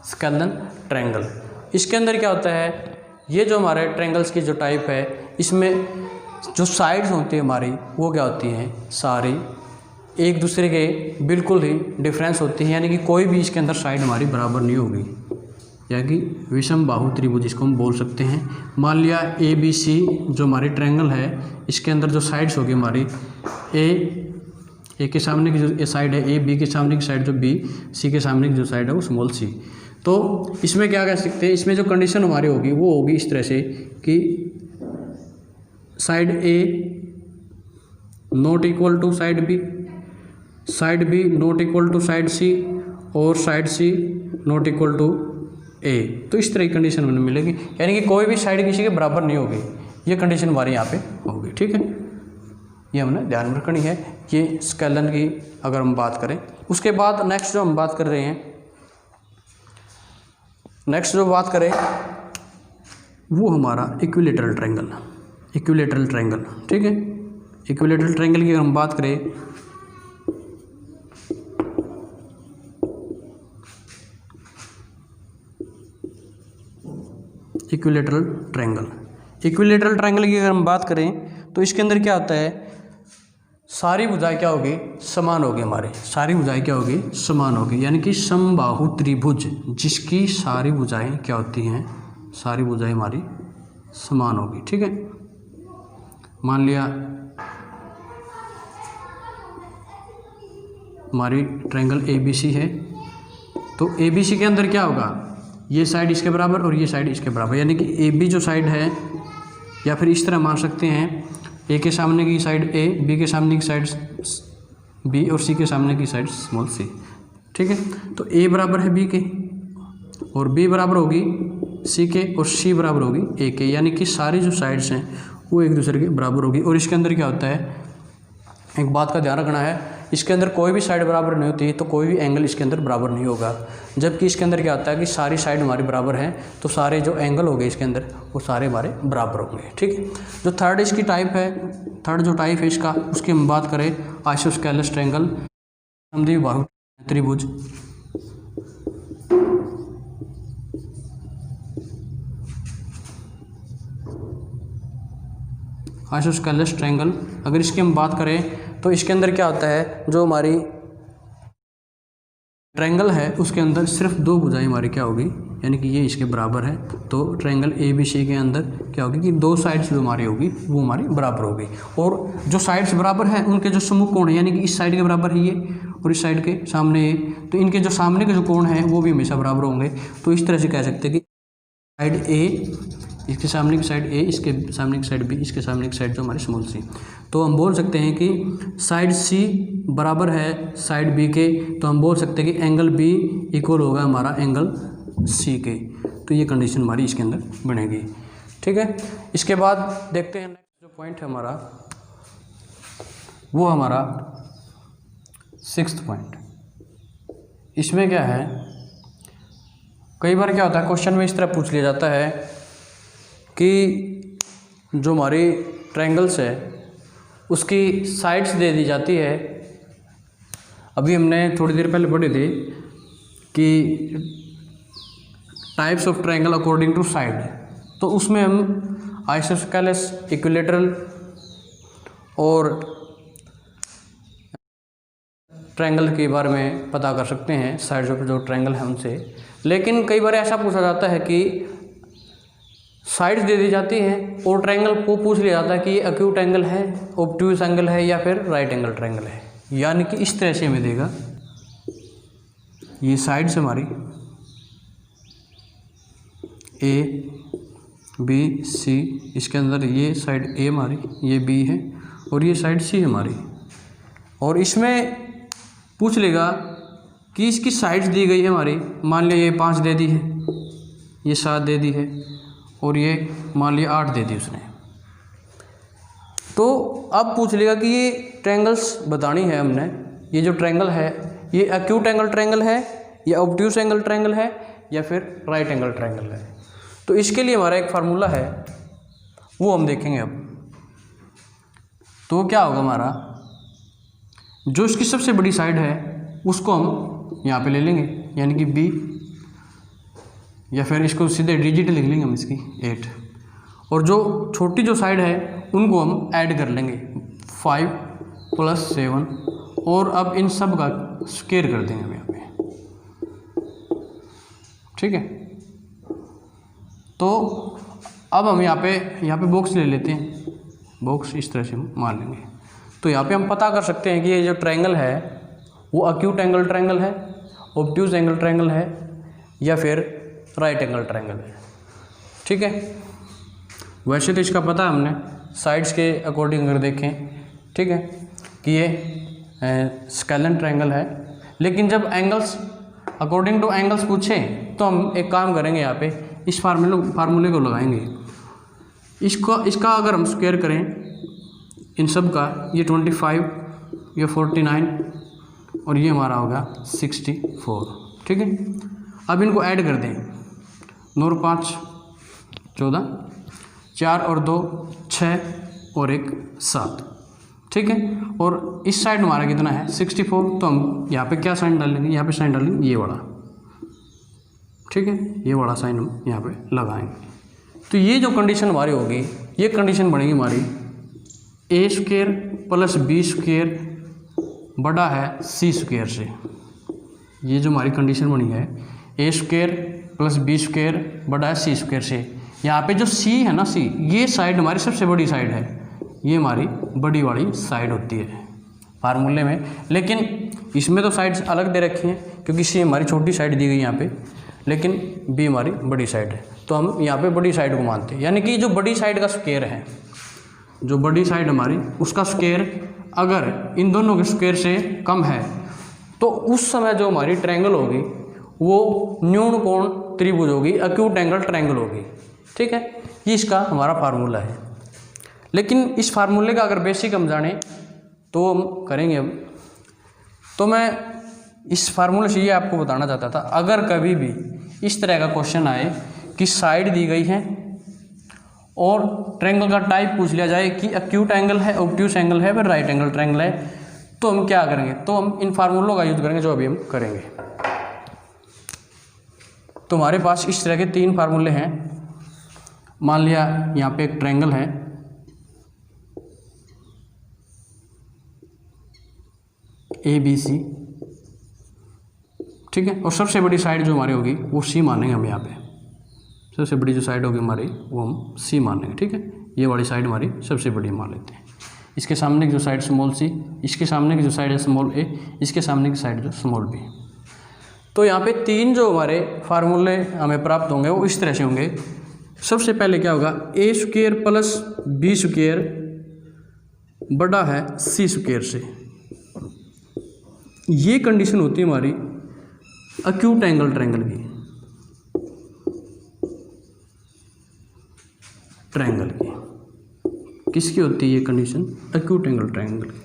स्केलन ट्रायंगल। इसके अंदर क्या होता है, ये जो हमारे ट्रायंगल्स की जो टाइप है, इसमें जो साइड्स होती है हमारी वो क्या होती हैं, सारी एक दूसरे के बिल्कुल ही डिफरेंस होती हैं, यानी कि कोई भी इसके अंदर साइड हमारी बराबर नहीं होगी, यानी कि विषम बाहु त्रिभुज इसको हम बोल सकते हैं। मान लिया ABC जो हमारी ट्रायंगल है, इसके अंदर जो साइड्स होगी हमारी ए के सामने की जो साइड है A, B के सामने की साइड जो B, C के सामने की जो साइड है वो स्मॉल c। तो इसमें क्या कह सकते हैं, इसमें जो कंडीशन हमारी होगी वो होगी इस तरह से कि side A not equal to side B, side B not equal to side C, और side C not equal to A। तो इस तरह की कंडीशन हमें मिलेगी, यानी कि कोई भी साइड किसी के बराबर नहीं होगी, ये कंडीशन हमारे यहाँ पे होगी। ठीक है, ये हमने ध्यान में रखनी है। ये स्केलन की अगर हम बात करें, उसके बाद नेक्स्ट जो हम बात कर रहे हैं, नेक्स्ट जो बात करें वो हमारा इक्विलेटरल ट्रायंगल। इक्विलेटरल ट्रायंगल, ठीक है, इक्विलेटरल ट्रायंगल की अगर हम बात करें, इक्विलेटरल ट्रायंगल, इक्विलेटरल ट्रायंगल की अगर हम बात करें तो इसके अंदर क्या होता है, सारी भुजाएं क्या होगी, समान होगी हमारे, सारी भुजाएं क्या होगी, समान होगी, यानी कि समबाहु त्रिभुज जिसकी सारी भुजाएं क्या होती हैं, सारी भुजाएं हमारी समान होगी। ठीक है, मान लिया हमारी ट्रायंगल ABC है, तो ABC के अंदर क्या होगा, ये साइड इसके बराबर और ये साइड इसके बराबर, यानी कि AB जो साइड है, या फिर इस तरह मान सकते हैं A के सामने की साइड A, B के सामने की साइड B और C के सामने की साइड स्मॉल c। ठीक है, तो A बराबर है B के, और B बराबर होगी C के, और C बराबर होगी A के, यानी कि सारी जो साइड्स हैं वो एक दूसरे के बराबर होगी। और इसके अंदर क्या होता है, एक बात का ध्यान रखना है, इसके अंदर कोई भी साइड बराबर नहीं होती तो कोई भी एंगल इसके अंदर बराबर नहीं होगा। जबकि इसके अंदर क्या होता है कि सारी साइड हमारी बराबर हैं तो सारे जो एंगल हो गए इसके अंदर वो सारे हमारे बराबर होंगे। ठीक है, जो थर्ड इसकी टाइप है, थर्ड जो टाइप है इसका, उसकी हम बात करें आइसोस्केलस ट्रायंगल, समद्विबाहु त्रिभुज। आइसोस्केलस ट्रायंगल अगर इसकी हम बात करें तो इसके अंदर क्या होता है, जो हमारी ट्रायंगल है उसके अंदर सिर्फ दो भुजाएं हमारी क्या होगी, यानी कि ये इसके बराबर है, तो ट्रायंगल ABC के अंदर क्या होगी कि दो साइड्स जो हमारी होगी वो हमारी बराबर होगी। और जो साइड्स बराबर हैं उनके जो समूह कोण है, यानी कि इस साइड के बराबर है ये और इस साइड के सामने ये, तो इनके जो सामने के जो कोण हैं वो भी हमेशा बराबर होंगे। तो इस तरह से कह सकते हैं कि साइड A, इसके सामने की साइड A, इसके सामने की साइड B, इसके सामने की साइड जो हमारी स्मॉल c। तो हम बोल सकते हैं कि साइड C बराबर है साइड B के, तो हम बोल सकते हैं कि एंगल B इक्वल होगा हमारा एंगल C के। तो ये कंडीशन हमारी इसके अंदर बनेगी। ठीक है, इसके बाद देखते हैं नेक्स्ट जो पॉइंट है हमारा, वो हमारा 6th पॉइंट। इसमें क्या है, कई बार क्या होता है क्वेश्चन में इस तरह पूछ लिया जाता है कि जो हमारी ट्रायंगल्स है उसकी साइड्स दे दी जाती है। अभी हमने थोड़ी देर पहले पढ़ी थी कि types of triangle according to side, तो उसमें हम आइसोस्केलस, इक्विलैटरल और ट्रायंगल के बारे में पता कर सकते हैं, साइड्स ऑफ जो ट्रायंगल है उनसे। लेकिन कई बार ऐसा पूछा जाता है कि साइड्स दे दी जाती हैं और ट्रायंगल को पूछ लिया जाता है कि ये एक्यूट एंगल है, ऑब्ट्यूज एंगल है या फिर राइट एंगल ट्रायंगल है। यानी कि इस तरह से हमें देगा, ये साइड्स हमारी A B C, इसके अंदर ये साइड A हमारी, ये B है और ये साइड C हमारी, और इसमें पूछ लेगा कि इसकी साइड्स दी गई है हमारी, मान लिया ये 5 दे दी है, ये 7 दे दी है और ये मान लिया 8 दे दी उसने। तो अब पूछ लेगा कि ये ट्रायंगल्स बतानी है हमने, ये जो ट्रायंगल है ये एक्यूट एंगल ट्रायंगल है या ऑब्ट्यूज एंगल ट्रायंगल है या फिर राइट एंगल ट्रायंगल है। तो इसके लिए हमारा एक फार्मूला है वो हम देखेंगे अब। तो क्या होगा हमारा, जो इसकी सबसे बड़ी साइड है उसको हम यहाँ पे ले लेंगे, यानी कि B, या फिर इसको सीधे डिजिट लिख लेंगे हम इसकी 8, और जो छोटी जो साइड है उनको हम ऐड कर लेंगे 5 + 7, और अब इन सब का स्क्वायर कर देंगे हम यहाँ पे। ठीक है, तो अब हम यहाँ पे बॉक्स ले लेते हैं, बॉक्स इस तरह से मान लेंगे। तो यहाँ पे हम पता कर सकते हैं कि ये जो ट्रायंगल है वो एक्यूट एंगल ट्रायंगल है, ऑब्ट्यूज एंगल ट्रायंगल है या फिर राइट एंगल ट्रायंगल है। ठीक है, वैसे तो इसका पता हमने साइड्स के अकॉर्डिंग अगर देखें, ठीक है, कि ये स्केलन ट्रायंगल है। लेकिन जब एंगल्स अकॉर्डिंग टू एंगल्स पूछें तो हम एक काम करेंगे, यहाँ पे इस फार्मूले को लगाएंगे, इसका अगर हम स्क्वायर करें इन सब का, ये 25, ये 49 और ये हमारा होगा 64। ठीक है, अब इनको ऐड कर दें, 9 और 5 14, 4 और 2 6 और 1 7। ठीक है, और इस साइड हमारा कितना है 64, तो हम यहाँ पे क्या साइन डालेंगे, यहाँ पे साइन डालेंगे ये वाला। ठीक है, ये वाला साइन हम यहाँ पे लगाएंगे। तो ये जो कंडीशन हमारी होगी, ये कंडीशन बनेगी हमारी A² + B² बड़ा है C² से। ये जो हमारी कंडीशन बनी है A² + B² बड़ा है C² से। यहाँ पे जो C है ना, C, ये साइड हमारी सबसे बड़ी साइड है, ये हमारी बड़ी वाली साइड होती है फार्मूले में। लेकिन इसमें तो साइड्स अलग दे रखी हैं क्योंकि C हमारी छोटी साइड दी गई यहाँ पे, लेकिन B हमारी बड़ी साइड है, तो हम यहाँ पे बड़ी साइड को मानते हैं। यानी कि जो बड़ी साइड का स्क्वायर है, जो बड़ी साइड हमारी उसका स्क्वायर अगर इन दोनों के स्क्वायर से कम है तो उस समय जो हमारी ट्रायंगल होगी वो न्यून कोण त्रिभुज होगी, एक्यूट एंगल ट्रायंगल होगी। ठीक है, ये इसका हमारा फार्मूला है। लेकिन इस फार्मूले का अगर बेसिक हम जाने तो हम करेंगे अब तो मैं इस फार्मूले से ये आपको बताना चाहता था, अगर कभी भी इस तरह का क्वेश्चन आए कि साइड दी गई है और ट्रायंगल का टाइप पूछ लिया जाए कि एक्यूट एंगल है, ऑब्ट्यूज एंगल है, फिर राइट एंगल ट्रायंगल है, तो हम क्या करेंगे, तो हम इन फार्मूलों का यूज करेंगे जो अभी हम करेंगे। तो हमारे पास इस तरह के 3 फार्मूले हैं। मान लिया यहाँ पे एक ट्रायंगल है, ABC, ठीक है, और सबसे बड़ी साइड जो हमारी होगी वो C मानेंगे हम। यहाँ पे सबसे बड़ी जो साइड होगी हमारी वो हम C मानेंगे, ठीक है। ये वाली साइड हमारी सबसे बड़ी मान लेते हैं। इसके सामने की जो साइड स्मॉल c, इसके सामने की जो साइड है स्मॉल a, इसके सामने की साइड जो स्मॉल b। तो यहाँ पे 3 जो हमारे फार्मूले हमें प्राप्त होंगे वो इस तरह से होंगे। सबसे पहले क्या होगा, a² प्लस b² बड़ा है c² से। ये कंडीशन होती है हमारी एक्यूट एंगल ट्रायंगल की, किसकी होती है ये कंडीशन, एक्यूट एंगल ट्रायंगल की।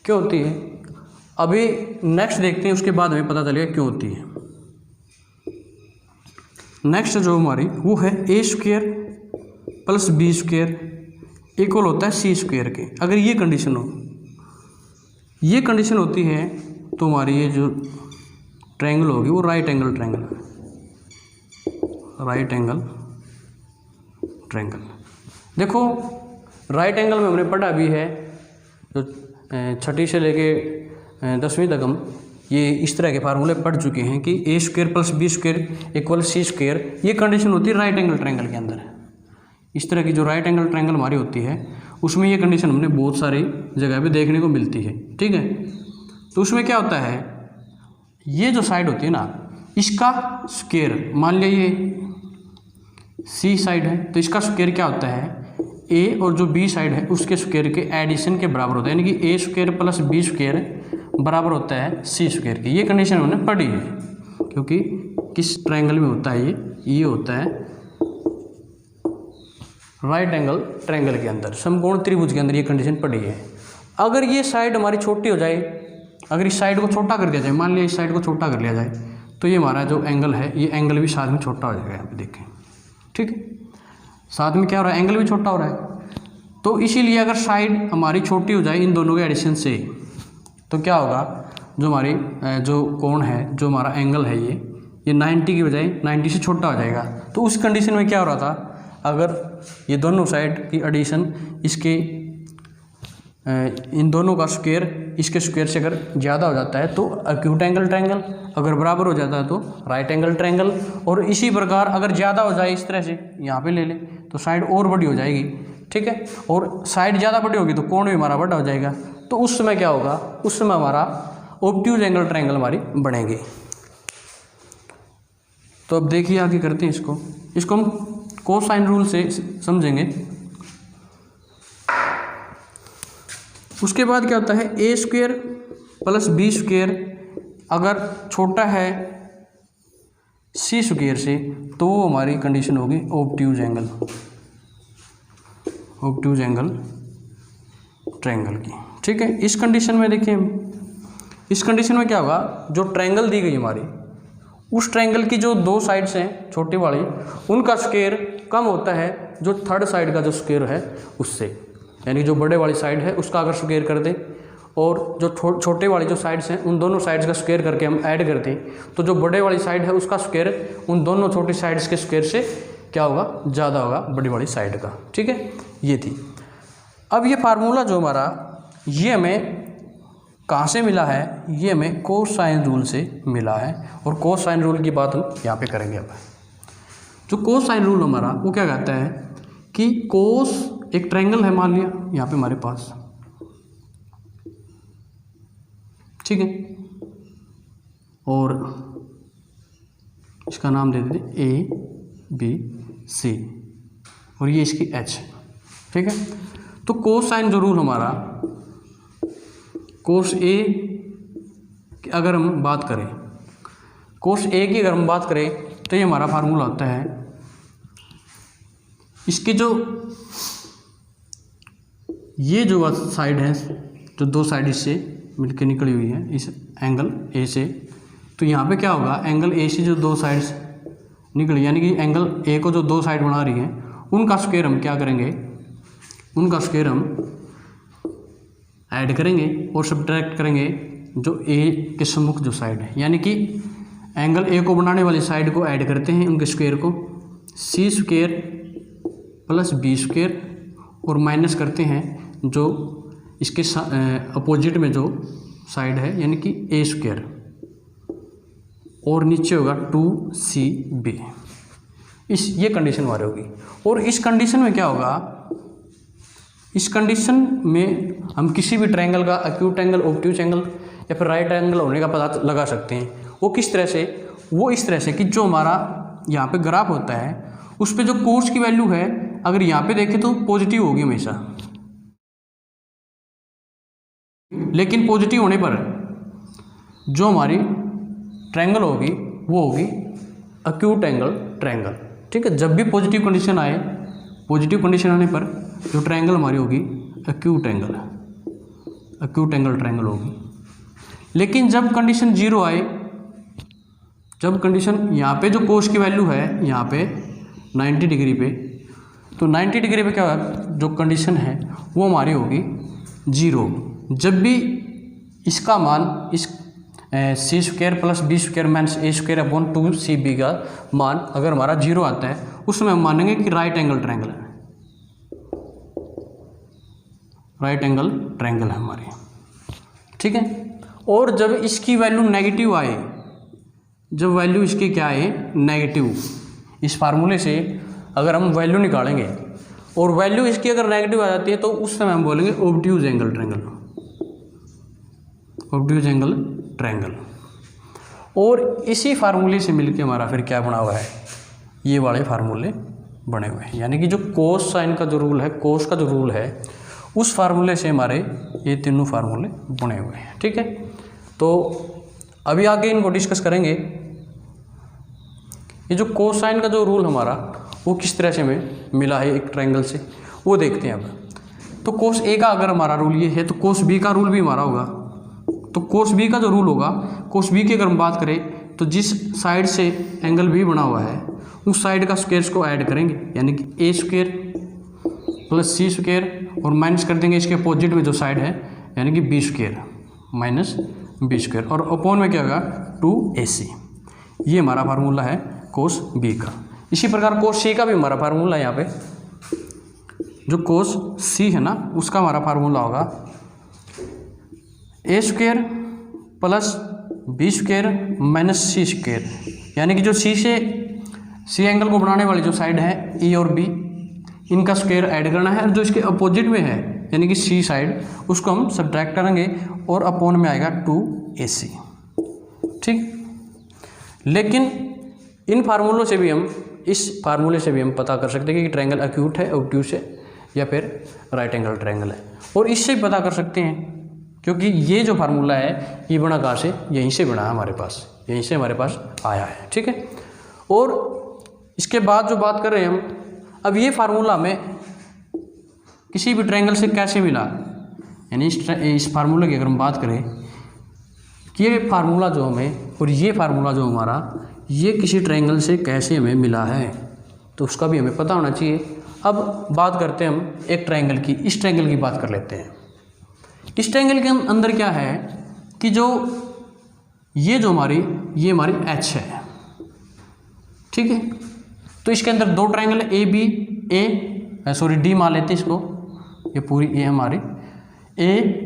क्यों होती है अभी नेक्स्ट देखते हैं, उसके बाद हमें पता चलेगा क्यों होती है। नेक्स्ट जो हमारी वो है a² प्लस b² इक्वल होता है c² के। अगर ये कंडीशन हो, ये कंडीशन होती है तो हमारी ये जो ट्रायंगल होगी वो राइट एंगल ट्रायंगल है, राइट एंगल ट्रायंगल। देखो राइट एंगल में हमने पढ़ा भी है, जो 6ठी से लेके 10वीं तक हम ये इस तरह के फार्मूले पढ़ चुके हैं कि a² plus b² equal c²। ये कंडीशन होती है राइट एंगल ट्रायंगल के अंदर। इस तरह की जो राइट एंगल ट्रायंगल हमारी होती है उसमें ये कंडीशन हमने बहुत सारी जगह पे देखने को मिलती है, ठीक है। तो उसमें क्या होता है, ये जो साइड होती है ना, इसका स्क्वायर, मान लिया ये C साइड है तो इसका स्क्वायर क्या होता है, A और जो B साइड है उसके स्क्वायर के एडिशन के बराबर होता है, यानी कि a² प्लस b² बराबर होता है c² के। ये कंडीशन हमने पढ़ी है, क्योंकि किस ट्रायंगल में होता है ये होता है राइट एंगल ट्रायंगल के अंदर, समकोण त्रिभुज के अंदर ये कंडीशन पड़ी है। अगर ये साइड हमारी छोटी हो जाए, अगर इस साइड को छोटा कर दिया जाए, मान लिया इस साइड को छोटा कर लिया जाए, तो ये हमारा जो एंगल है ये एंगल भी साथ में छोटा हो जाएगा। यहाँ पे देखें, ठीक है, साथ में क्या हो रहा है, एंगल भी छोटा हो रहा है। तो इसीलिए अगर साइड हमारी छोटी हो जाए इन दोनों के एडिशन से, तो क्या होगा, जो हमारी जो कोण है, जो हमारा एंगल है ये 90 की बजाय 90 से छोटा हो जाएगा। तो उस कंडीशन में क्या हो रहा था, अगर ये दोनों साइड की एडिशन इसके इन दोनों का स्क्वायर इसके स्क्वायर से अगर ज़्यादा हो जाता है तो एक्यूट एंगल ट्रायंगल, अगर बराबर हो जाता है तो राइट एंगल ट्रायंगल। और इसी प्रकार अगर ज़्यादा हो जाए इस तरह से, यहाँ पे ले ले तो साइड और बड़ी हो जाएगी, ठीक है, और साइड ज़्यादा बड़ी होगी तो कोण भी हमारा बड़ा हो जाएगा। तो उस समय क्या होगा, उस समय हमारा ऑब्ट्यूज एंगल ट्रायंगल हमारी बनेगी। तो अब देखिए आगे करते हैं इसको हम कोसाइन रूल से समझेंगे। उसके बाद क्या होता है, a² प्लस b² अगर छोटा है c² से तो वो हमारी कंडीशन होगी ऑब्ट्यूज एंगल ट्रायंगल की, ठीक है। इस कंडीशन में देखिए, इस कंडीशन में क्या होगा, जो ट्रायंगल दी गई हमारी, उस ट्रायंगल की जो 2 साइड्स हैं छोटी वाली, उनका स्क्वायर कम होता है जो थर्ड साइड का जो स्क्वायर है उससे, यानी जो बड़े वाली साइड है उसका अगर स्क्वायर कर दें और जो छोटे वाली जो साइड्स हैं उन दोनों साइड्स का स्क्वायर करके हम ऐड करते हैं, तो जो बड़े वाली साइड है उसका स्क्वायर उन दोनों छोटी साइड्स के स्क्वायर से क्या होगा, ज़्यादा होगा बड़ी वाली साइड का, ठीक है। ये थी। अब ये फार्मूला जो हमारा, ये हमें कहाँ से मिला है, ये हमें कोसाइन रूल से मिला है। और कोसाइन रूल की बात हम यहाँ पे करेंगे। अब जो कोसाइन रूल हमारा वो क्या कहता है कि कोस एक ट्रायंगल है, मान लिया यहाँ पे हमारे पास, ठीक है, और इसका नाम दे देते ABC और ये इसकी H, ठीक है। तो कोसाइन जो रूल हमारा, कोस A की अगर हम बात करें, कोस A की अगर हम बात करें तो ये हमारा फार्मूला होता है, इसके जो ये जो साइड है, जो 2 साइड इससे, मिलके निकली हुई है इस एंगल ए से। तो यहाँ पे क्या होगा, एंगल ए से जो दो साइड्स निकली, यानी कि एंगल ए को जो दो साइड बना रही है उनका स्क्वायर हम क्या करेंगे, उनका स्क्वायर हम ऐड करेंगे और सब्ट्रैक्ट करेंगे जो ए के सम्मुख जो साइड है, यानी कि एंगल ए को बनाने वाली साइड को ऐड करते हैं उनके स्क्वायर को, सी स्क्वायर प्लस बी स्क्वायर, और माइनस करते हैं जो इसके अपोजिट में जो साइड है यानी कि ए स्क्वायर, और नीचे होगा 2cb। ये कंडीशन हमारी होगी। और इस कंडीशन में क्या होगा, इस कंडीशन में हम किसी भी ट्रायंगल का एक्यूट एंगल, ऑब्ट्यूज एंगल या फिर राइट एंगल होने का पता लगा सकते हैं। वो किस तरह से, वो इस तरह से कि जो हमारा यहाँ पे ग्राफ होता है उस पे जो कोस की वैल्यू है अगर यहाँ पे देखें तो पॉजिटिव होगी हमेशा, लेकिन पॉजिटिव होने पर जो हमारी ट्रायंगल होगी वो होगी एक्यूट एंगल ट्रायंगल। ठीक है, जब भी पॉजिटिव कंडीशन आए, पॉजिटिव कंडीशन आने पर जो ट्रायंगल हमारी होगी एक्यूट एंगल ट्रायंगल होगी। लेकिन जब कंडीशन जीरो आए, जब कंडीशन यहाँ पे जो कोस की वैल्यू है यहाँ पे 90 डिग्री पे, तो 90 डिग्री पे क्या होगा, जो कंडीशन है वो हमारी होगी जीरो। जब भी इसका मान इस C square plus B square minus A square upon 2cb का मान अगर हमारा जीरो आता है उसमें हम मानेंगे कि राइट एंगल ट्रायंगल है, राइट एंगल ट्रायंगल है हमारी। ठीक है, और जब इसकी वैल्यू नेगेटिव आए, जब वैल्यू इसकी क्या आए नेगेटिव, इस फार्मूले से अगर हम वैल्यू निकालेंगे और वैल्यू इसकी अगर नेगेटिव आ जाती है तो उस समय हम बोलेंगे obtuse angle triangle, obtuse angle triangle. और इसी फार्मूले से मिलके हमारा फिर क्या बना हुआ है, ये वाले फार्मूले बने हुए हैं, यानी कि जो कोस साइन का जो रूल है, कोस का जो रूल है उस फार्मूले से हमारे ये तीनों फार्मूले बने हुए हैं। ठीक है, तो अभी आगे इनको डिस्कस करेंगे। ये जो कोस साइन का जो रूल हमारा वो किस तरह से हमें मिला है एक ट्रायंगल से, वो देखते हैं अब। तो कोस ए का अगर हमारा रूल ये है तो कोस बी का रूल भी हमारा होगा। तो कोस बी का जो रूल होगा, कोस बी की अगर हम बात करें तो जिस साइड से एंगल बी बना हुआ है उस साइड का स्क्वायर्स को ऐड करेंगे, यानी कि ए स्क्वायर प्लस सी स्क्वायर, और माइनस कर देंगे इसके अपोजिट में जो साइड है यानी कि b square minus B square, और अपॉन में क्या होगा 2ac। ये हमारा फार्मूला है कोस बी का। इसी प्रकार कोस सी का भी हमारा फार्मूला है, यहाँ पे जो कोस सी है ना उसका हमारा फार्मूला होगा A square plus B square minus C square, यानी कि जो सी से सी एंगल को बनाने वाली जो साइड है ए और बी, इनका स्क्वायर ऐड करना है, और जो इसके अपोजिट में है यानी कि सी साइड उसको हम सब्ट्रैक्ट करेंगे और अपॉन में आएगा 2ac। ठीक, लेकिन इन फार्मूलों से भी हम, इस फार्मूले से भी हम पता कर सकते हैं कि ट्रायंगल एक्यूट है, ऑब्ट्यूज है या फिर राइट एंगल ट्रायंगल है। और इससे भी पता कर सकते हैं क्योंकि ये जो फार्मूला है ये बना कहाँ से, यहीं से बना है हमारे पास, यहीं से हमारे पास आया है। ठीक है, और इसके बाद जो बात कर रहे हैं हम, अब ये फार्मूला हमें किसी भी ट्रायंगल से कैसे मिला, यानी इस फार्मूले की अगर हम बात करें कि ये फार्मूला जो हमें और ये फार्मूला जो हमारा ये किसी ट्रायंगल से कैसे हमें मिला है, तो उसका भी हमें पता होना चाहिए। अब बात करते हैं हम एक ट्रायंगल की, इस ट्रायंगल की बात कर लेते हैं। इस ट्रायंगल के अंदर क्या है कि जो ये हमारी एच है। ठीक है, तो इसके अंदर दो ट्रायंगल है, ए बी डी मान लेते हैं इसको, ये पूरी ए हमारी ए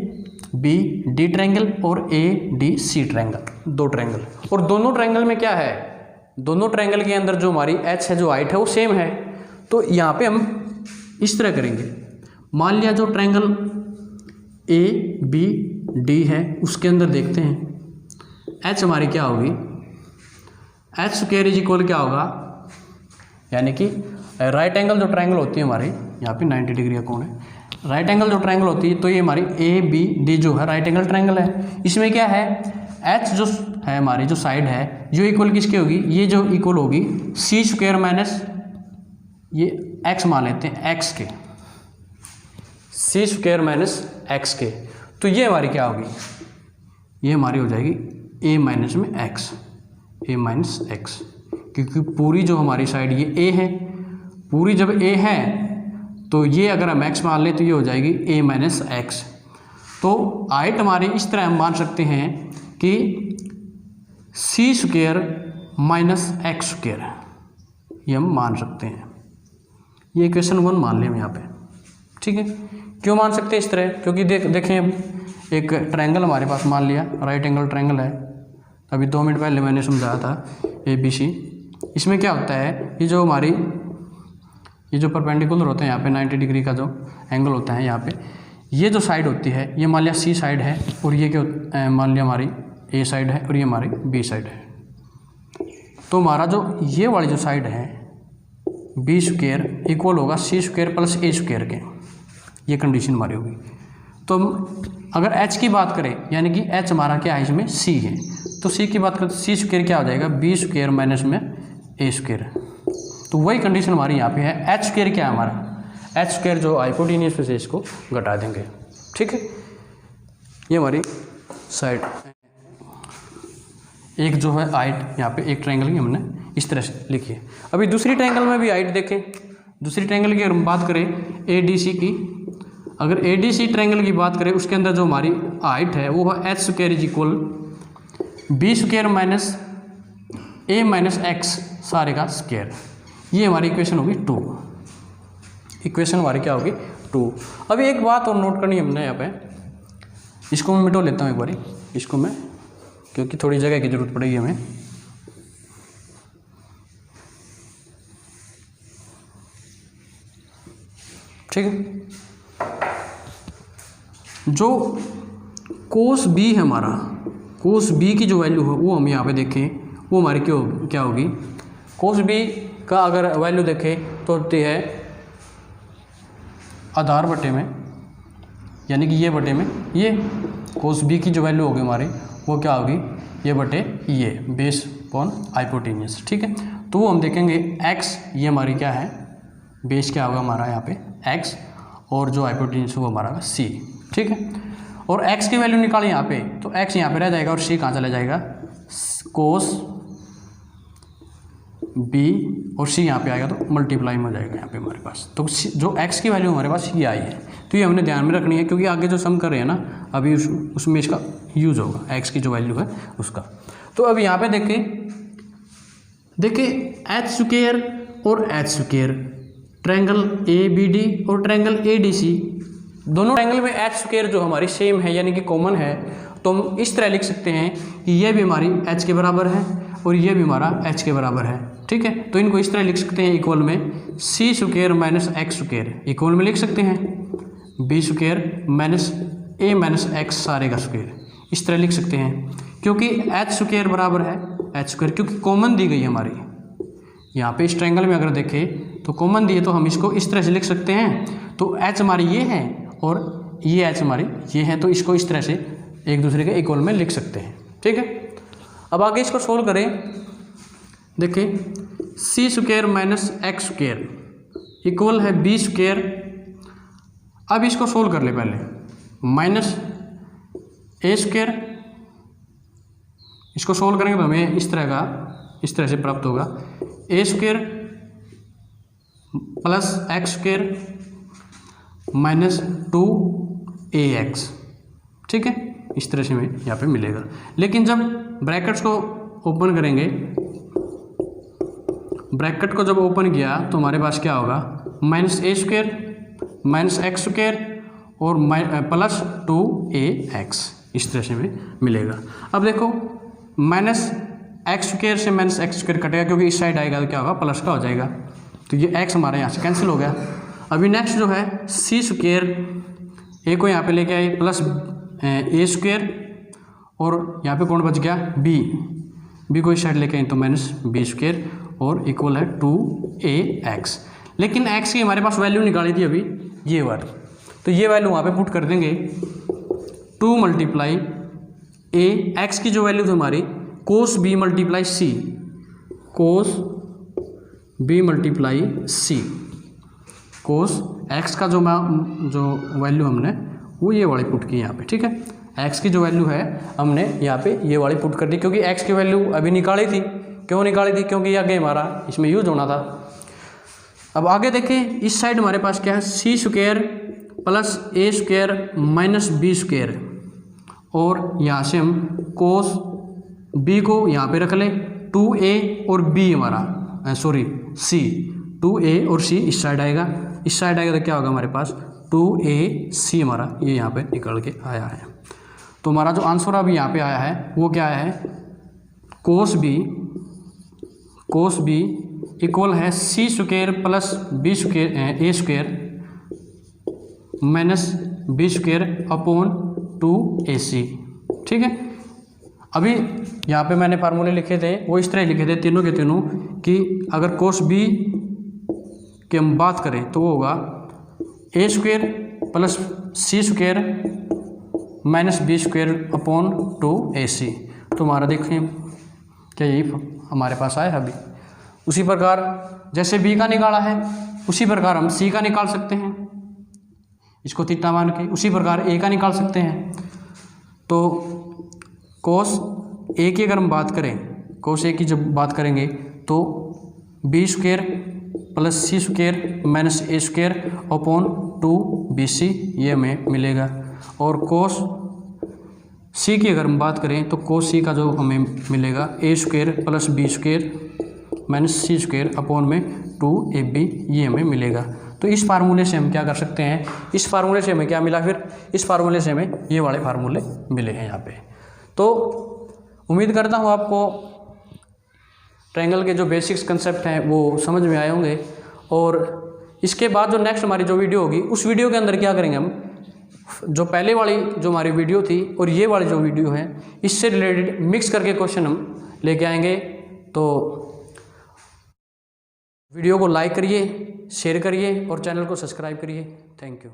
बी डी ट्रायंगल और ए डी सी ट्रायंगल, दो ट्रायंगल। और दोनों ट्रायंगल में क्या है, दोनों ट्रायंगल के अंदर जो हमारी एच है, जो हाइट है वो सेम है। तो यहाँ पे हम इस तरह करेंगे, मान लिया जो ट्रायंगल ए बी डी है उसके अंदर देखते हैं एच हमारी क्या होगी, एच स्क्वायर इज इक्वल क्या होगा, यानी कि राइट एंगल जो ट्रायंगल होती है हमारी, यहाँ पे 90 डिग्री का कोण है, राइट एंगल जो ट्रायंगल होती है तो ये हमारी ए बी डी जो है राइट एंगल ट्रायंगल है। इसमें क्या है, एच जो है हमारी जो साइड है जो इक्वल किसके होगी, ये जो इक्वल होगी सी स्क्वायर माइनस ये एक्स मान लेते हैं एक्स के, सी स्क्वायर माइनस एक्स के। तो ये हमारी क्या होगी, ये हमारी हो जाएगी a माइनस में x, a माइनस एक्स, क्योंकि पूरी जो हमारी साइड ये a है, पूरी जब a है तो ये अगर हम x मान लें तो ये हो जाएगी a माइनस एक्स। तो हाइट हमारी इस तरह हम मान सकते हैं कि सी स्क्वायर माइनस एक्स स्क्वायर, ये हम मान सकते हैं। ये इक्वेशन 1 मान लें हम यहाँ पे, ठीक है। क्यों मान सकते हैं इस तरह? क्योंकि देखें अभी एक ट्रायंगल हमारे पास मान लिया, राइट एंगल ट्रायंगल है, अभी 2 मिनट पहले मैंने समझाया था ABC। इसमें क्या होता है, ये जो हमारी ये जो परपेंडिकुलर होते हैं यहाँ पे 90 डिग्री का जो एंगल होता है यहाँ पे, ये जो साइड होती है ये मान लिया C साइड है, और ये क्या मान लिया हमारी A साइड है, और ये हमारी B साइड है। तो हमारा जो ये वाली जो साइड है B स्क्वायर इक्वल होगा C square plus A square के, ये कंडीशन हमारी होगी। तो अगर H की बात करें, यानी कि H हमारा क्या है, इसमें C है, तो C की बात करें तो C स्क्वायर क्या हो जाएगा, B स्क्वायर माइनस में A स्क्वायर। तो वही कंडीशन हमारी यहाँ पे है। H स्क्वायर क्या है हमारा, H स्क्वायर जो हाइपोटेन्यूज पे से इसको घटा देंगे, ठीक है। ये हमारी साइड एक जो है हाइट यहाँ पे एक ट्रायंगल की हमने इस तरह से लिखी है। अभी दूसरी ट्रायंगल में भी हाइट देखें, दूसरी ट्रायंगल की अगर हम बात करें ADC की, अगर ADC ट्रायंगल की बात करें उसके अंदर जो हमारी हाइट है वो है H square is equal B square minus A minus x सारे का स्क्वायर। ये हमारी इक्वेशन होगी 2, इक्वेशन हमारी क्या होगी 2। अभी एक बात और नोट करनी हमने यहाँ पे, इसको मैं मिटो लेता हूँ एक बारी, इसको मैं, क्योंकि थोड़ी जगह की जरूरत पड़ेगी हमें। ठीक है, जो कोस B है हमारा, कोस B की जो वैल्यू है वो हम यहाँ पे देखें, वो हमारी क्या होगी, कोस B का अगर वैल्यू देखें तो होती है आधार बटे में, यानी कि ये बटे में ये, कोस B की जो वैल्यू होगी हमारी वो क्या होगी, ये बटे ये, बेस अपॉन हाइपोटेन्यूज, ठीक है। तो वो हम देखेंगे x, ये हमारी क्या है, बेस क्या होगा हमारा यहाँ पे x, और जो हाइपोटेन्यूज वो हमारा C, ठीक है। और x की वैल्यू निकालें यहाँ पे, तो x यहाँ पे रह जाएगा और C कहाँ चला जाएगा, कोस B, और C यहाँ पे आएगा तो मल्टीप्लाई में हो जाएगा यहाँ पे हमारे पास। तो जो x की वैल्यू हमारे पास ये आई है, तो ये हमने ध्यान में रखनी है, क्योंकि आगे जो सम कर रहे हैं ना अभी उसमें इसका यूज़ होगा, x की जो वैल्यू है उसका। तो अब यहाँ पे देखिए H स्क्वायर और H स्क्वायर, ट्रायंगल ABD और ट्रायंगल ADC, दोनों ट्रायंगल में H स्क्वायर जो हमारी सेम है, यानी कि कॉमन है, तो हम इस तरह लिख सकते हैं कि ये भी हमारी H के बराबर है और ये भी हमारा H के बराबर है, ठीक है। तो इनको इस तरह लिख सकते हैं, इक्वल में C square minus x square, equal में लिख सकते हैं B square minus A minus x सारे का स्क्वायर, इस तरह लिख सकते हैं। क्योंकि H स्क्वायर बराबर है H स्क्वायर, क्योंकि कॉमन दी गई है हमारी यहाँ पे, इस ट्रायंगल में अगर देखें तो कॉमन दी है, तो हम इसको इस तरह से लिख सकते हैं। तो H हमारी ये है और ये H हमारी ये है, तो इसको इस तरह से एक दूसरे के इक्वल में लिख सकते हैं, ठीक है। अब आगे इसको सोल्व करें, देखिए C square minus x square equal है B स्क्वायर। अब इसको सोल्व कर ले पहले, माइनस A स्क्वायर, इसको सोल्व करेंगे तो हमें इस तरह से प्राप्त होगा A square plus x square minus 2AX, ठीक है, इस तरह से हमें यहाँ पे मिलेगा। लेकिन जब ब्रैकेट्स को ओपन करेंगे, ब्रैकेट को जब ओपन किया तो हमारे पास क्या होगा, minus A square minus x square और प्लस 2AX, इस तरह से हमें मिलेगा। अब देखो माइनस एक्स स्क्वायर से माइनस एक्स स्क्वायर कटेगा, क्योंकि इस साइड आएगा तो क्या होगा, प्लस का हो जाएगा, तो ये x हमारे यहाँ से कैंसिल हो गया। अभी नेक्स्ट जो है C स्क्वायर, A को यहाँ पे लेके आए प्लस A स्क्वायर, और यहाँ पे कौन बच गया B को इस साइड लेके आए तो माइनस B स्क्वायर, और इक्वल है 2AX। लेकिन x की हमारे पास वैल्यू निकाली थी अभी ये वाली, तो ये वैल्यू वहाँ पे पुट कर देंगे, 2 मल्टीप्लाई A, x की जो वैल्यू थी हमारी कोस B मल्टीप्लाई C, कोस B मल्टीप्लाई C, कोस x का जो वैल्यू हमने वो ये वाली पुट की यहाँ पे, ठीक है। एक्स की जो वैल्यू है हमने यहाँ पे ये वाली पुट कर दी, क्योंकि एक्स की वैल्यू अभी निकाली थी। क्यों निकाली थी? क्योंकि ये आगे हमारा इसमें यूज होना था। अब आगे देखें, इस साइड हमारे पास क्या है, सी स्क्वायर प्लस ए स्क्वायर माइनस बी स्क्वायर, और यहाँ से हम कोस बी को यहाँ पे रख लें, 2a और b हमारा सॉरी c, 2a और c इस साइड आएगा, इस साइड आएगा तो क्या होगा हमारे पास 2ac हमारा ये यहाँ पे निकल के आया है। तो हमारा जो आंसर अभी यहाँ पे आया है वो क्या है, कोस बी इक्वल है C square plus B square A square minus B square upon 2ac। ठीक है, अभी यहाँ पे मैंने फार्मूले लिखे थे वो इस तरह लिखे थे तीनों के तीनों, कि अगर कोस बी की हम बात करें तो वो होगा A square plus C square minus B square upon 2ac। तो हमारा देखें क्या यही हमारे पास आया है अभी। उसी प्रकार जैसे बी का निकाला है उसी प्रकार हम सी का निकाल सकते हैं, इसको थीटा मान के। उसी प्रकार ए का निकाल सकते हैं। तो कोस ए की अगर हम बात करें, कोस ए की जब बात करेंगे तो B square plus C square minus A square upon 2bc ये हमें मिलेगा। और कोस सी की अगर हम बात करें तो कोस सी का जो हमें मिलेगा A square plus B square minus C square upon में 2ab ये हमें मिलेगा। तो इस फार्मूले से हम क्या कर सकते हैं, इस फार्मूले से हमें क्या मिला, फिर इस फार्मूले से हमें ये वाले फार्मूले मिले हैं यहाँ पे। तो उम्मीद करता हूँ आपको ट्रायंगल के जो बेसिक्स कंसेप्ट हैं वो समझ में आए होंगे। और इसके बाद जो नेक्स्ट हमारी जो वीडियो होगी उस वीडियो के अंदर क्या करेंगे, हम जो पहले वाली जो हमारी वीडियो थी और ये वाली जो वीडियो है इससे रिलेटेड मिक्स करके क्वेश्चन हम लेके आएंगे। तो वीडियो को लाइक करिए, शेयर करिए और चैनल को सब्सक्राइब करिए। Thank you.